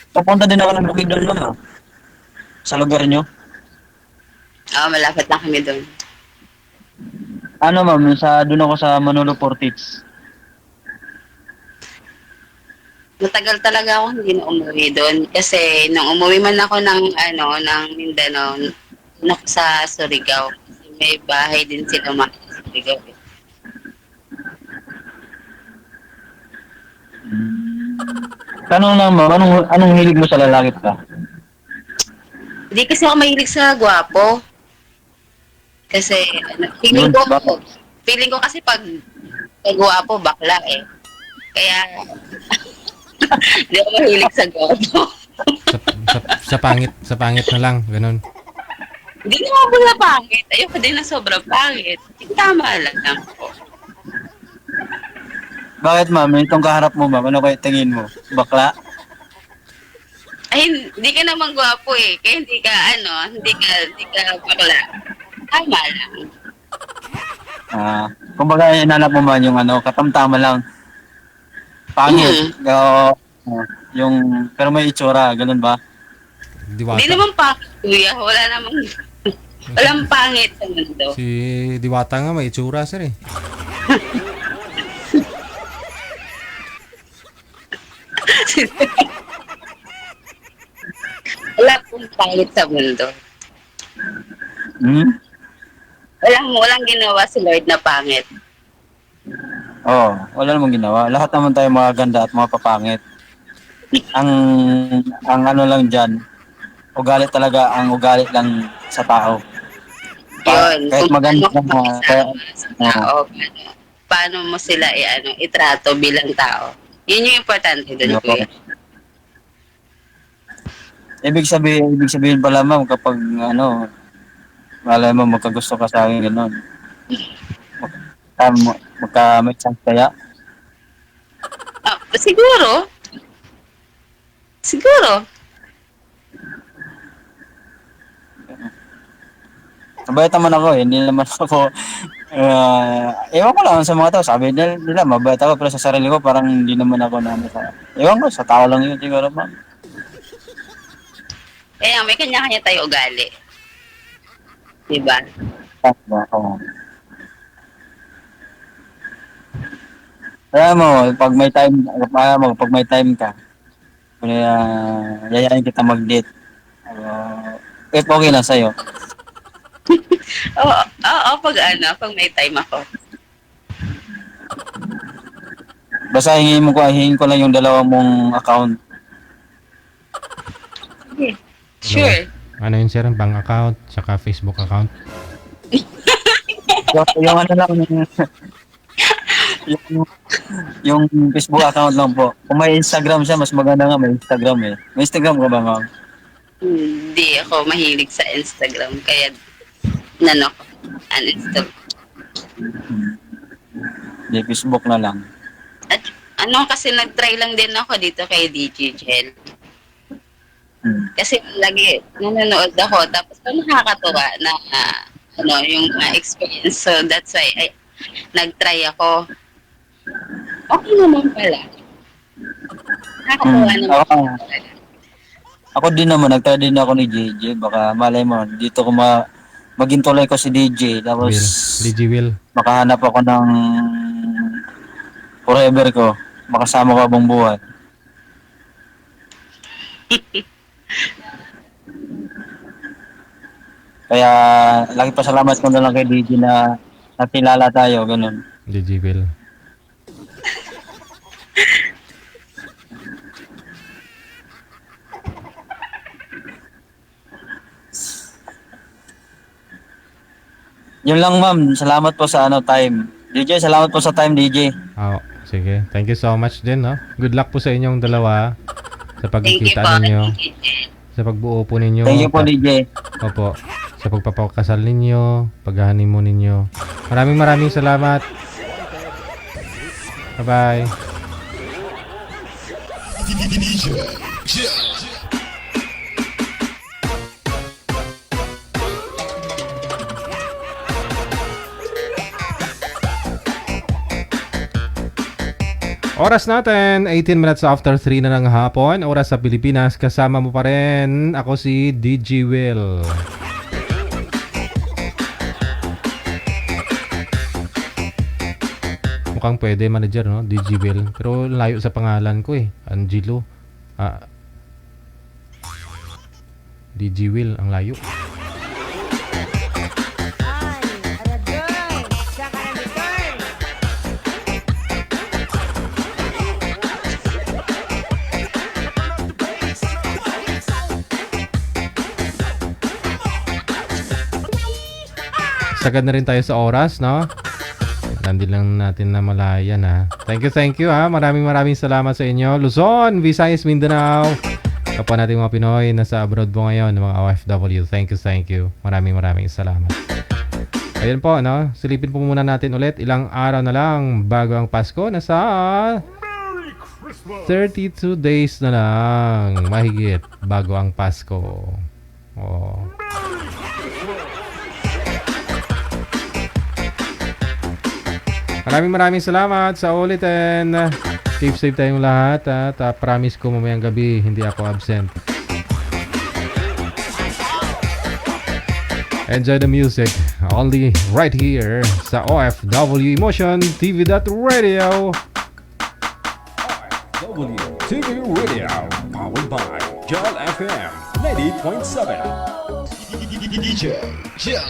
Papunta din ako ng Bukidnon nun, ah. Sa lugar nyo. malapit lang kami doon. Ano ma'am, doon ako sa Manolo Portage. Matagal talaga ako hindi na umuwi doon. Kasi nung umuwi man ako ng Mindanao, sa Surigao. Kasi may bahay din sila sa Surigao. Tanong lang ma'am, anong hilig mo sa lalaki pa? Hindi kasi ako mahilig sa gwapo. Kasi, feeling Yun, bakit? ko kasi pag gwapo, bakla eh. Kaya, hindi ako mahilig sa gwapo. Sa pangit na lang, ganun. Hindi naman pala pangit. Ayoko din na sobrang pangit. Tama lang po. Bakit ma'am, itong kaharap mo ma'am, ano kayo tingin mo? Bakla? Ay, hindi ka naman gwapo eh. Kaya hindi ka bakla. Tama lang. Kumbaga, inanap mo man yung katamtama lang. Pangit. Pero may itsura, ganun ba? Diwata. Hindi naman pangit, kuya. Walang pangit sa mundo. Si Diwata nga may itsura, sir eh. Wala pong pangit sa mundo. Walang ginawa si Lord na pangit. Wala namang ginawa. Lahat naman tayo mga ganda at mga papangit. Ang ano lang dyan, ang ugali lang sa tao. Yun. Kahit Kung maganda paano na, ka makisama sa tao, paano mo sila itrato bilang tao. Yun yung importante doon, kuya. Ibig sabihin pala ma'am kapag malay mo magkagusto ka sa akin gano'n. May chance kaya? Siguro. Mabait naman ako eh. Hindi naman ako ewan ko lang sa mga tao. Sabi nila mabait ako pero sa sarili ko parang hindi naman ako ewan ko, sa tao lang yun siguro ma'am. Kaya may kanya-kanya tayo ugali. Diba? Oo. Kaya mo, pag may time ka, yayain kita mag-date. Okay lang sa'yo. Oo, pag may time ako. Basta hingin ko lang yung dalawa mong account. Sure. Ano yun, sir? Bank account, saka Facebook account. Yung lang, yung Facebook account lang po. Kung may Instagram siya, mas maganda nga may Instagram eh. May Instagram ka ba, ma'am? Hindi ako mahilig sa Instagram. Kaya, uninstall. Hindi, Facebook na lang. At kasi nag-try lang din ako dito kay DJ Gel. Kasi lagi nanonood ako. Tapos nakakatuwa na yung experience. So, that's why nag-try ako. Okay naman pala. Nakakatuwa naman. Ako din naman, nag-try din ako ni JJ. Baka malay mo, dito ko maging tuloy ko si DJ. Tapos, DJ Will. makahanap ako ng forever ko. Makasama ko habang buhay. Kaya, lagi pasalamat ko na lang kay DJ na nakilala tayo, ganun. DJ Will. Yun lang ma'am, salamat po sa time. DJ, salamat po sa time DJ. Sige. Thank you so much din, no? Good luck po sa inyong dalawa sa Thank you pagkikita po. ninyo. Sa pagbuo po ninyo. Thank you po DJ. Opo. sa pagpapakasal ninyo, pag-honeymoon ninyo. Maraming salamat. Bye-bye. Oras natin, 18 minutes after 3 na ng hapon. Oras sa Pilipinas. Kasama mo pa rin. Ako si DJ Will. Mukhang pwede manager, no? DJ Will. Pero layo sa pangalan ko eh. Angelo. DJ Will, ang layo. Ay, Aragoy! Saka na return! Sagad na rin tayo sa oras, no? Nandun lang natin na malayan, ha? Thank you, ha? Maraming salamat sa inyo. Luzon, Visayas, Mindanao. Kapwa natin mga Pinoy nasa abroad po ngayon, mga OFW. Thank you. Maraming salamat. Ayun po, no? Silipin po muna natin ulit. Ilang araw na lang bago ang Pasko. Nasa 32 days na lang. Mahigit bago ang Pasko. Oh. Maraming salamat sa ulitin. Keep safe tayong lahat at promise ko mamayang gabi hindi ako absent. Enjoy the music only right here sa OFW Emotion TV.radio. OFW TV Radio, powered by Jal FM 90.7. DJ Jal.